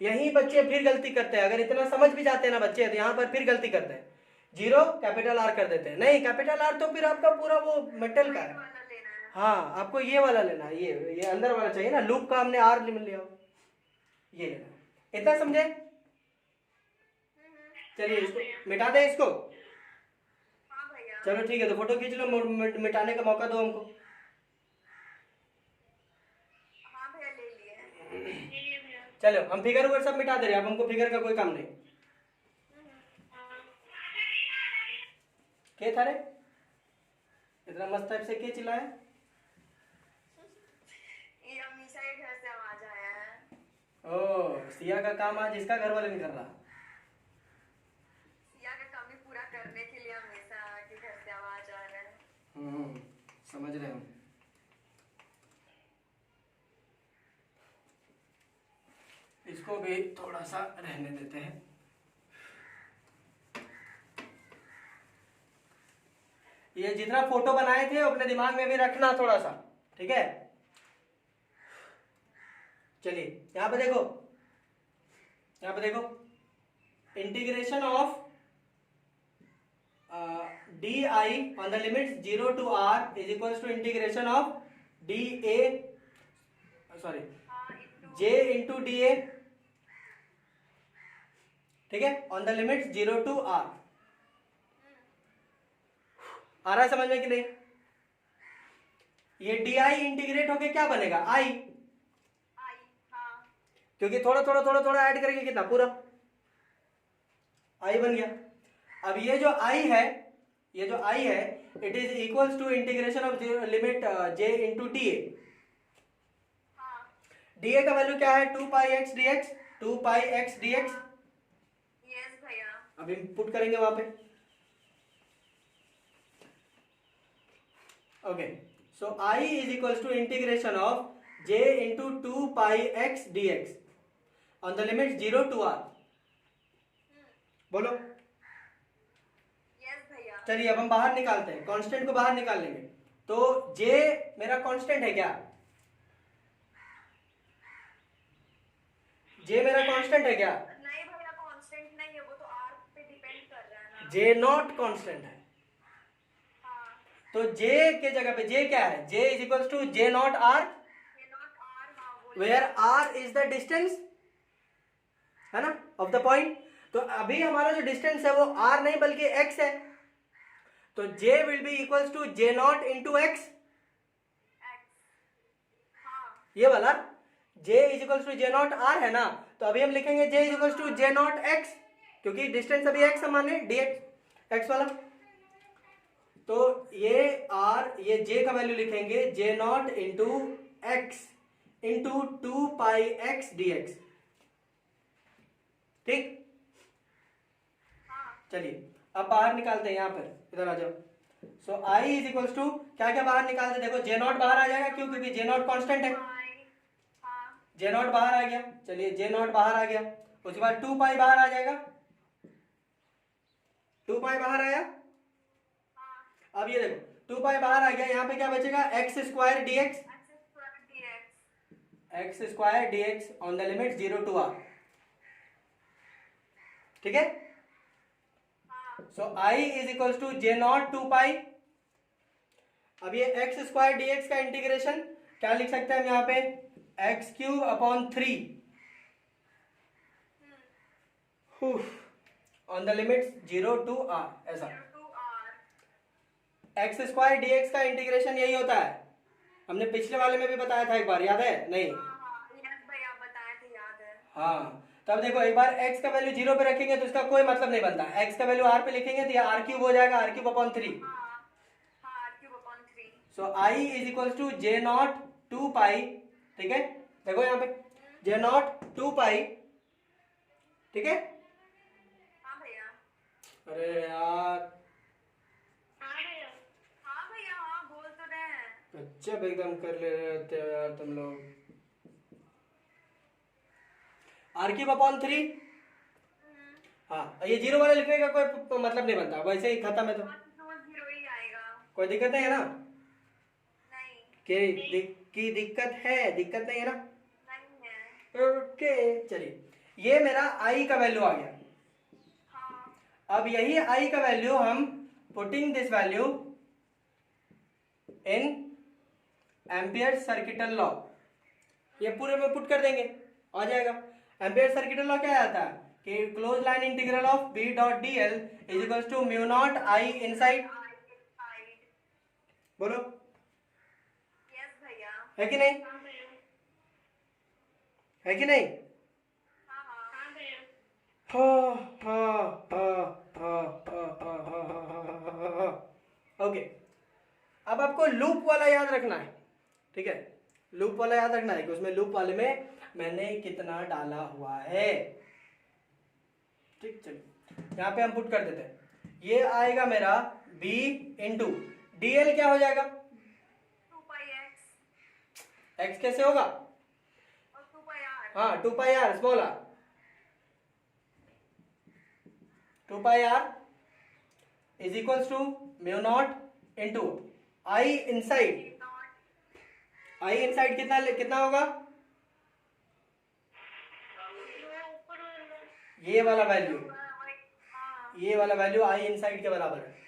Speaker 1: यही बच्चे फिर गलती करते हैं, अगर इतना समझ भी जाते हैं ना बच्चे तो यहाँ पर फिर गलती करते हैं, 0 कैपिटल आर कर देते हैं, नहीं कैपिटल आर तो फिर आपका पूरा वो मेटल का है,
Speaker 4: वाला लेना है।
Speaker 1: हाँ आपको ये वाला लेना है, ये अंदर वाला चाहिए ना, लूप का हमने आर ले लिया, ये लेना है। इतना समझे, चलिए इसको मिटा दें इसको।
Speaker 4: हाँ भैया।
Speaker 1: चलो ठीक है, तो फोटो खींच लो, मिटाने का मौका दो हमको।
Speaker 4: हाँ भैया ले लिए।
Speaker 2: ले लिए भैया।
Speaker 1: चलो हम फिगर वगैरह सब मिटा दे रहे हैं, अब हमको फिगर का कोई काम नहीं।
Speaker 2: हाँ।
Speaker 1: के थारे इतना मस्त टाइप से के चिल्लाया?
Speaker 4: ये अमीशा के घर से आवाज आया है।
Speaker 1: ओ, सिया का काम आज इसका घर वाले नहीं कर रहा।
Speaker 4: सिया का कमी पूरा करने के लिए अमीशा के घर से आवाज आ रहा है।
Speaker 1: समझ रहे हम। इसको भी थोड़ा सा रहने देते हैं। ये जितना फोटो बनाए थे अपने दिमाग में भी रखना थोड़ा सा, ठीक है? चलिए यहां पे देखो, यहां पे देखो, integration of D I on the limits 0 to r is equals to integration of D A sorry j into D A, ठीक है, on the limits 0 to r। आ रहा है समझ में कि नहीं? ये डी आई इंटीग्रेट होके क्या बनेगा? आई,
Speaker 4: आई हाँ।
Speaker 1: क्योंकि थोड़ा थोड़ा थोड़ा थोड़ा ऐड करेंगे कितना, पूरा आई बन गया। अब ये जो आई है, ये जो आई है, it is equals to integration of limit j into D A. D A का वैल्यू क्या है? 2 pi X D X, 2 pi X D X.
Speaker 4: Yes भैया।
Speaker 1: अब पुट करेंगे वहां पे। Okay, so I is equals to integration of j into 2 pi X D X on the limit 0 to r। बोलो।
Speaker 4: Yes भैया।
Speaker 1: चलिए अब हम बाहर निकालते हैं, कांस्टेंट को बाहर निकाल लेंगे। तो j मेरा कांस्टेंट है क्या? j मेरा कांस्टेंट है क्या?
Speaker 4: नहीं भैया कांस्टेंट नहीं है, वो तो आर पे डिपेंड कर रहा है ना।
Speaker 1: j नॉट कांस्टेंट है।
Speaker 4: हाँ।
Speaker 1: तो j के जगह पे j क्या है? j is equals to j not r,
Speaker 4: ये नॉट आर हाँ बोल।
Speaker 1: Where r is the distance, है ना, ऑफ द पॉइंट। तो अभी हमारा जो डिस्टेंस है वो r नहीं बल्कि x है। तो j will be equals to j not into X,
Speaker 4: हाँ।
Speaker 1: ये वाला j is equals to j not r है ना। तो अभी हम लिखेंगे j is equals to j not x, क्योंकि डिस्टेंस अभी x है, माने dx x वाला। तो ये r, ये j का वैल्यू लिखेंगे j not into x into 2 pi x dx, ठीक? चलिए अब बाहर निकालते हैं, यहाँ पर इधर आ जाओ। सो i इज इक्वल्स टू क्या क्या बाहर निकालते? देखो j नॉट बाहर आ जाएगा, क्यों? क्योंकि j नॉट कांस्टेंट है।
Speaker 4: हाँ।
Speaker 1: j नॉट बाहर आ गया, चलिए j नॉट बाहर आ गया। उसके बाद 2 पाई बाहर आ जाएगा, 2 पाई बाहर आया। अब ये देखो 2 पाई बाहर आ गया, यहाँ पे क्या बचेगा? X square D X, X square D X on the limit 0 to r, ठीक है? So i is equals to j not 2 pi. अब ये एक्स स्क्वायर डी एक्स का इंटीग्रेशन क्या लिख सकते हैं हम यहाँ पे? X cube upon 3 on the limit 0 to r, ऐसा। एक्स स्क्वायर डी एक्स का इंटीग्रेशन यही होता है, हमने पिछले वाले में भी बताया था एक बार, याद है? नहीं? हाँ, तब देखो एक बार x का वैल्यू 0 पे रखेंगे तो इसका कोई मतलब नहीं बनता। x का वैल्यू r पे लिखेंगे तो ये r क्यूब हो जाएगा, r cube upon 3। So i is equals to j not 2 pi, ठीक है? देखो यहाँ पे j नॉट 2 पाई, ठीक है? अरे यार गजब एकदम कर ले रहे होते हो यार तुम लोग। r क्यूब अपॉन 3, हाँ, ये 0 वाला लिखने का कोई मतलब नहीं बनता, वैसे ही खत्म है। तो कोई दिक्कत नहीं है ना? की दिक्कत है? दिक्कत नहीं है ना? ओके, चलिए ये मेरा i का वैल्यू आ गया। अब यही i का वैल्यू हम putting this value in ampere circuital law, ये पूरे में पुट कर देंगे, आ जाएगा। एम्पियर सर्किटल लॉ क्या आता है? कि close line integral of B dot D L is equal to mu not I inside, बोलो
Speaker 4: यस भैया।
Speaker 1: है कि नहीं,
Speaker 2: हाँ भैया।
Speaker 1: है कि नहीं?
Speaker 4: हाँ हाँ।
Speaker 2: हाँ भैया।
Speaker 1: ओके, अब आपको लूप वाला याद रखना है, ठीक है, लूप वाला याद रखना है कि उसमें लूप वाले में मैंने कितना डाला हुआ है। ठीक, चलिए यहाँ पे हम पुट कर देते हैं, ये आएगा मेरा b इंटू डी एल क्या हो जाएगा,
Speaker 4: 2 पाई x
Speaker 1: x कैसे होगा,
Speaker 4: और 2 पाई r।
Speaker 1: हाँ 2 pi r small r, 2 pi are is equals to mu not into I inside, I inside कितना होगा,
Speaker 2: वो ऊपर वाला।
Speaker 1: ये वाला वैल्यू,
Speaker 4: हाँ
Speaker 1: ये वाला वैल्यू आई इनसाइड के बराबर है,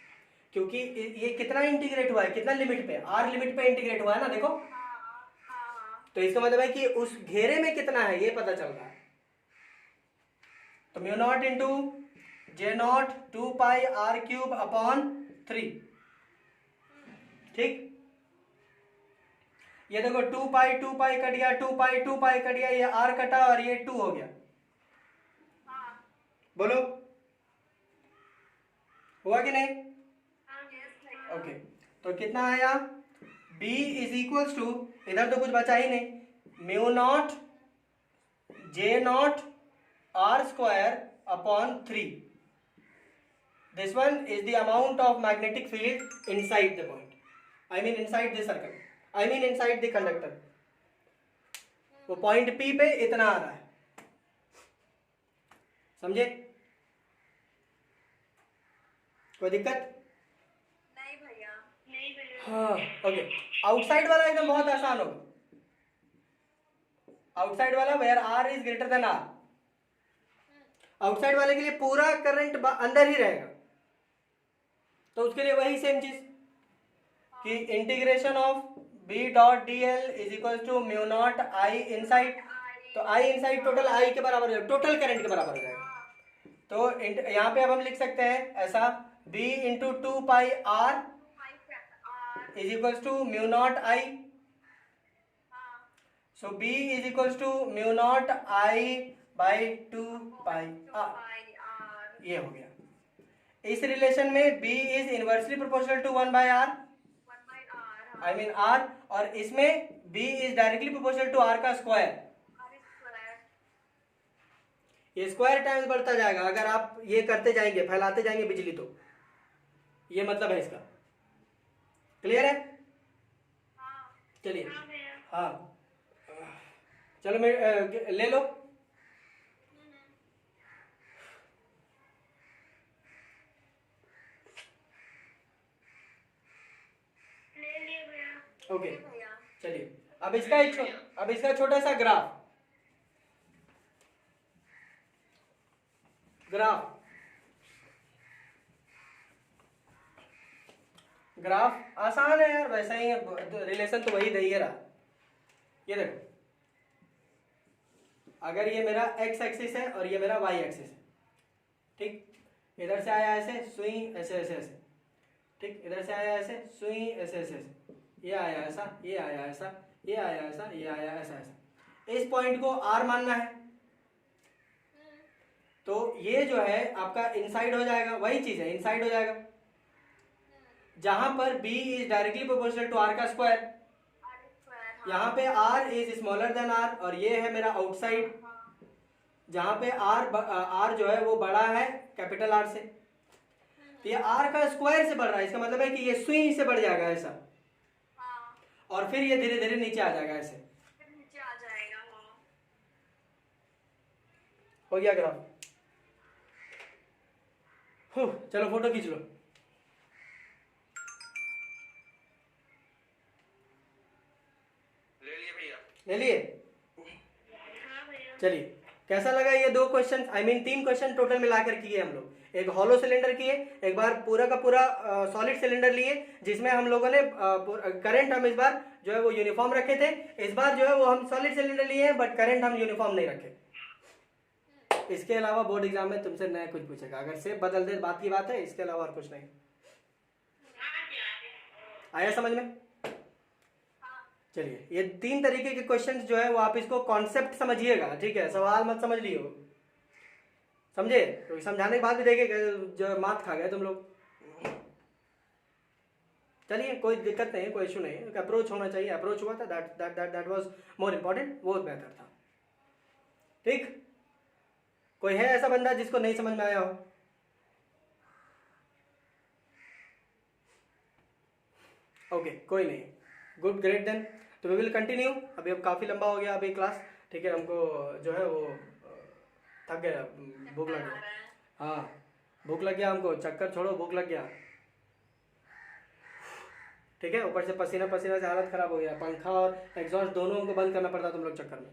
Speaker 1: क्योंकि ये कितना इंटीग्रेट हुआ है, कितना लिमिट पे, आर लिमिट पे इंटीग्रेट हुआ है ना, देखो,
Speaker 4: हाँ।
Speaker 1: तो इसका मतलब है कि उस घेरे में कितना है ये पता चल रहा है। तो mu not into J not 2 pi R cube upon 3, ठीक, ये देखो 2 पाई कट गया, 2 पाई कट गया, ये आर कटा और ये 2 हो गया,
Speaker 4: हाँ।
Speaker 1: बोलो हुआ कि नहीं?
Speaker 2: हाँ
Speaker 4: यस भैया।
Speaker 1: ओके, तो कितना आया, b इज इक्वल्स टू, इधर तो कुछ बचा ही नहीं, mu not J not are square upon 3, this one is the amount of magnetic field inside the point, I mean inside the circle, I mean inside the conductor, वो point P पे इतना आ रहा है, समझे, कोई दिक्कत?
Speaker 4: नहीं भैया।
Speaker 2: नहीं भैया।
Speaker 1: हाँ ओके, आउटसाइड वाला एकदम बहुत आसान होगा, आउटसाइड वाला where are is greater than R, outside वाले के लिए पूरा करंट अंदर ही रहेगा, तो उसके लिए वही सेम चीज कि integration of B dot D L is equal to mu not I inside, तो आई इनसाइड टोटल आई के बराबर हो जाएगा, टोटल करंट के बराबर हो जाएगा, तो यहाँ पे अब हम लिख सकते हैं ऐसा, b into 2 pi are is equal to mu not I, so b is equal to mu not I by 2 pi R, ये हो गया। इस रिलेशन में b is inversely proportional to 1 by R, I mean R, और इसमें b is directly proportional to r का square, ये square times बढ़ता जाएगा अगर आप ये करते जाएंगे, फैलाते जाएंगे बिजली, तो ये मतलब है इसका, क्लियर है? चलिए,
Speaker 2: हाँ भैया।
Speaker 1: हाँ चलो मैं ले लो,
Speaker 2: ले लिए भैया।
Speaker 1: ओके चलिए, अब इसका छोटा सा ग्राफ ग्राफ आसान है यार, वैसा ही है, रिलेशन तो वही दे ही रहा, ये देखो, अगर ये मेरा x एक्सिस है और ये मेरा y एक्सिस है, ठीक, इधर से आया ऐसे सुई ऐसे ऐसे ऐसे, ठीक, इधर से आया ऐसे सुई ऐसे ऐसे ऐसे, ये आया ऐसा, ये आया ऐसा, ये आया ऐसा, ये आया ऐसा ऐसा, इस पॉइंट को r मानना है, तो ये जो है आपका इनसाइड हो जाएगा, वही चीज है, इनसाइड हो जाएगा, जहां पर b is directly proportional to r का स्क्वायर, यहाँ पे r is smaller than r, और ये है मेरा आउटसाइड, जहां पे r जो है वो बड़ा है कैपिटल R से, तो ये r का स्क्वायर से बढ़ रहा है, इसका मतलब है कि ये सुई से बढ़ जाएगा ऐसा, और फिर ये धीरे धीरे नीचे आ जाएगा ऐसे,
Speaker 4: नीचे आ जाएगा।
Speaker 1: हो गया ग्राफ, चलो फोटो खींच लो, ले लिए?
Speaker 2: हाँ भैया।
Speaker 1: चलिए, कैसा लगा ये 2 question, I mean 3 question total मिलाकर किए हम लोग, एक हॉलो सिलेंडर किए, एक बार पूरा का पूरा सॉलिड सिलेंडर लिए, जिसमें हम लोगों ने करंट हम इस बार जो है वो यूनिफॉर्म रखे थे, इस बार जो है वो हम सॉलिड सिलेंडर लिए हैं बट करंट हम यूनिफॉर्म नहीं रखे, इसके अलावा बोर्ड एग्जाम में तुमसे नया कुछ पूछेगा, अगर सेब बदल दे बात की बात है, इसके अलावा और कुछ नहीं। आया समझ में? चलिए, ये 3 तरीके के क्वेश्चंस जो है वो आप इसको कॉन्सेप्ट समझिएगा, ठीक है, सवाल मत समझ लियो, समझे? तो समझाने के बाद भी देखे जो मात खा गए तुम लोग। चलिए, कोई दिक्कत नहीं, कोई इशू नहीं, अप्रोच होना चाहिए, अप्रोच हुआ था, दैट वाज मोर इम्पोर्टेंट, वो बेहतर था। ठीक, कोई है ऐसा बंदा जिसको नहीं समझ में आया हो? ओके, कोई नहीं, गुड, ग्रेट देन। तो वी विल कंटिन्यू। अभी अब काफ़ी लंबा हो गया अभी क्लास, ठीक है, हमको जो है वो थक गया, भूख लग गया। हाँ, भूख लग गया हमको, चक्कर छोड़ो, भूख लग गया, ठीक है, ऊपर से पसीना पसीना से हालत खराब हो गया, पंखा और एग्जॉस्ट दोनों हमको बंद करना पड़ता तुम लोग चक्कर में।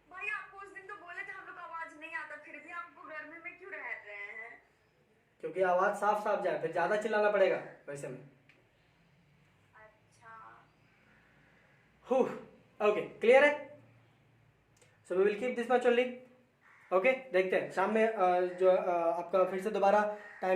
Speaker 4: भाई आपको उस दिन तो बोले थे हम लोग को आवाज नहीं आता, फिर भी आपको गर्मी में क्यों रह रहे हैं?
Speaker 1: क्योंकि आवाज़ साफ साफ जाए, फिर ज़्यादा चिल्लाना पड़ेगा वैसे में। ओके, क्लियर है? So we will keep this much only. Okay, देखते हैं शाम में जो आपका फिर से दोबारा टाइम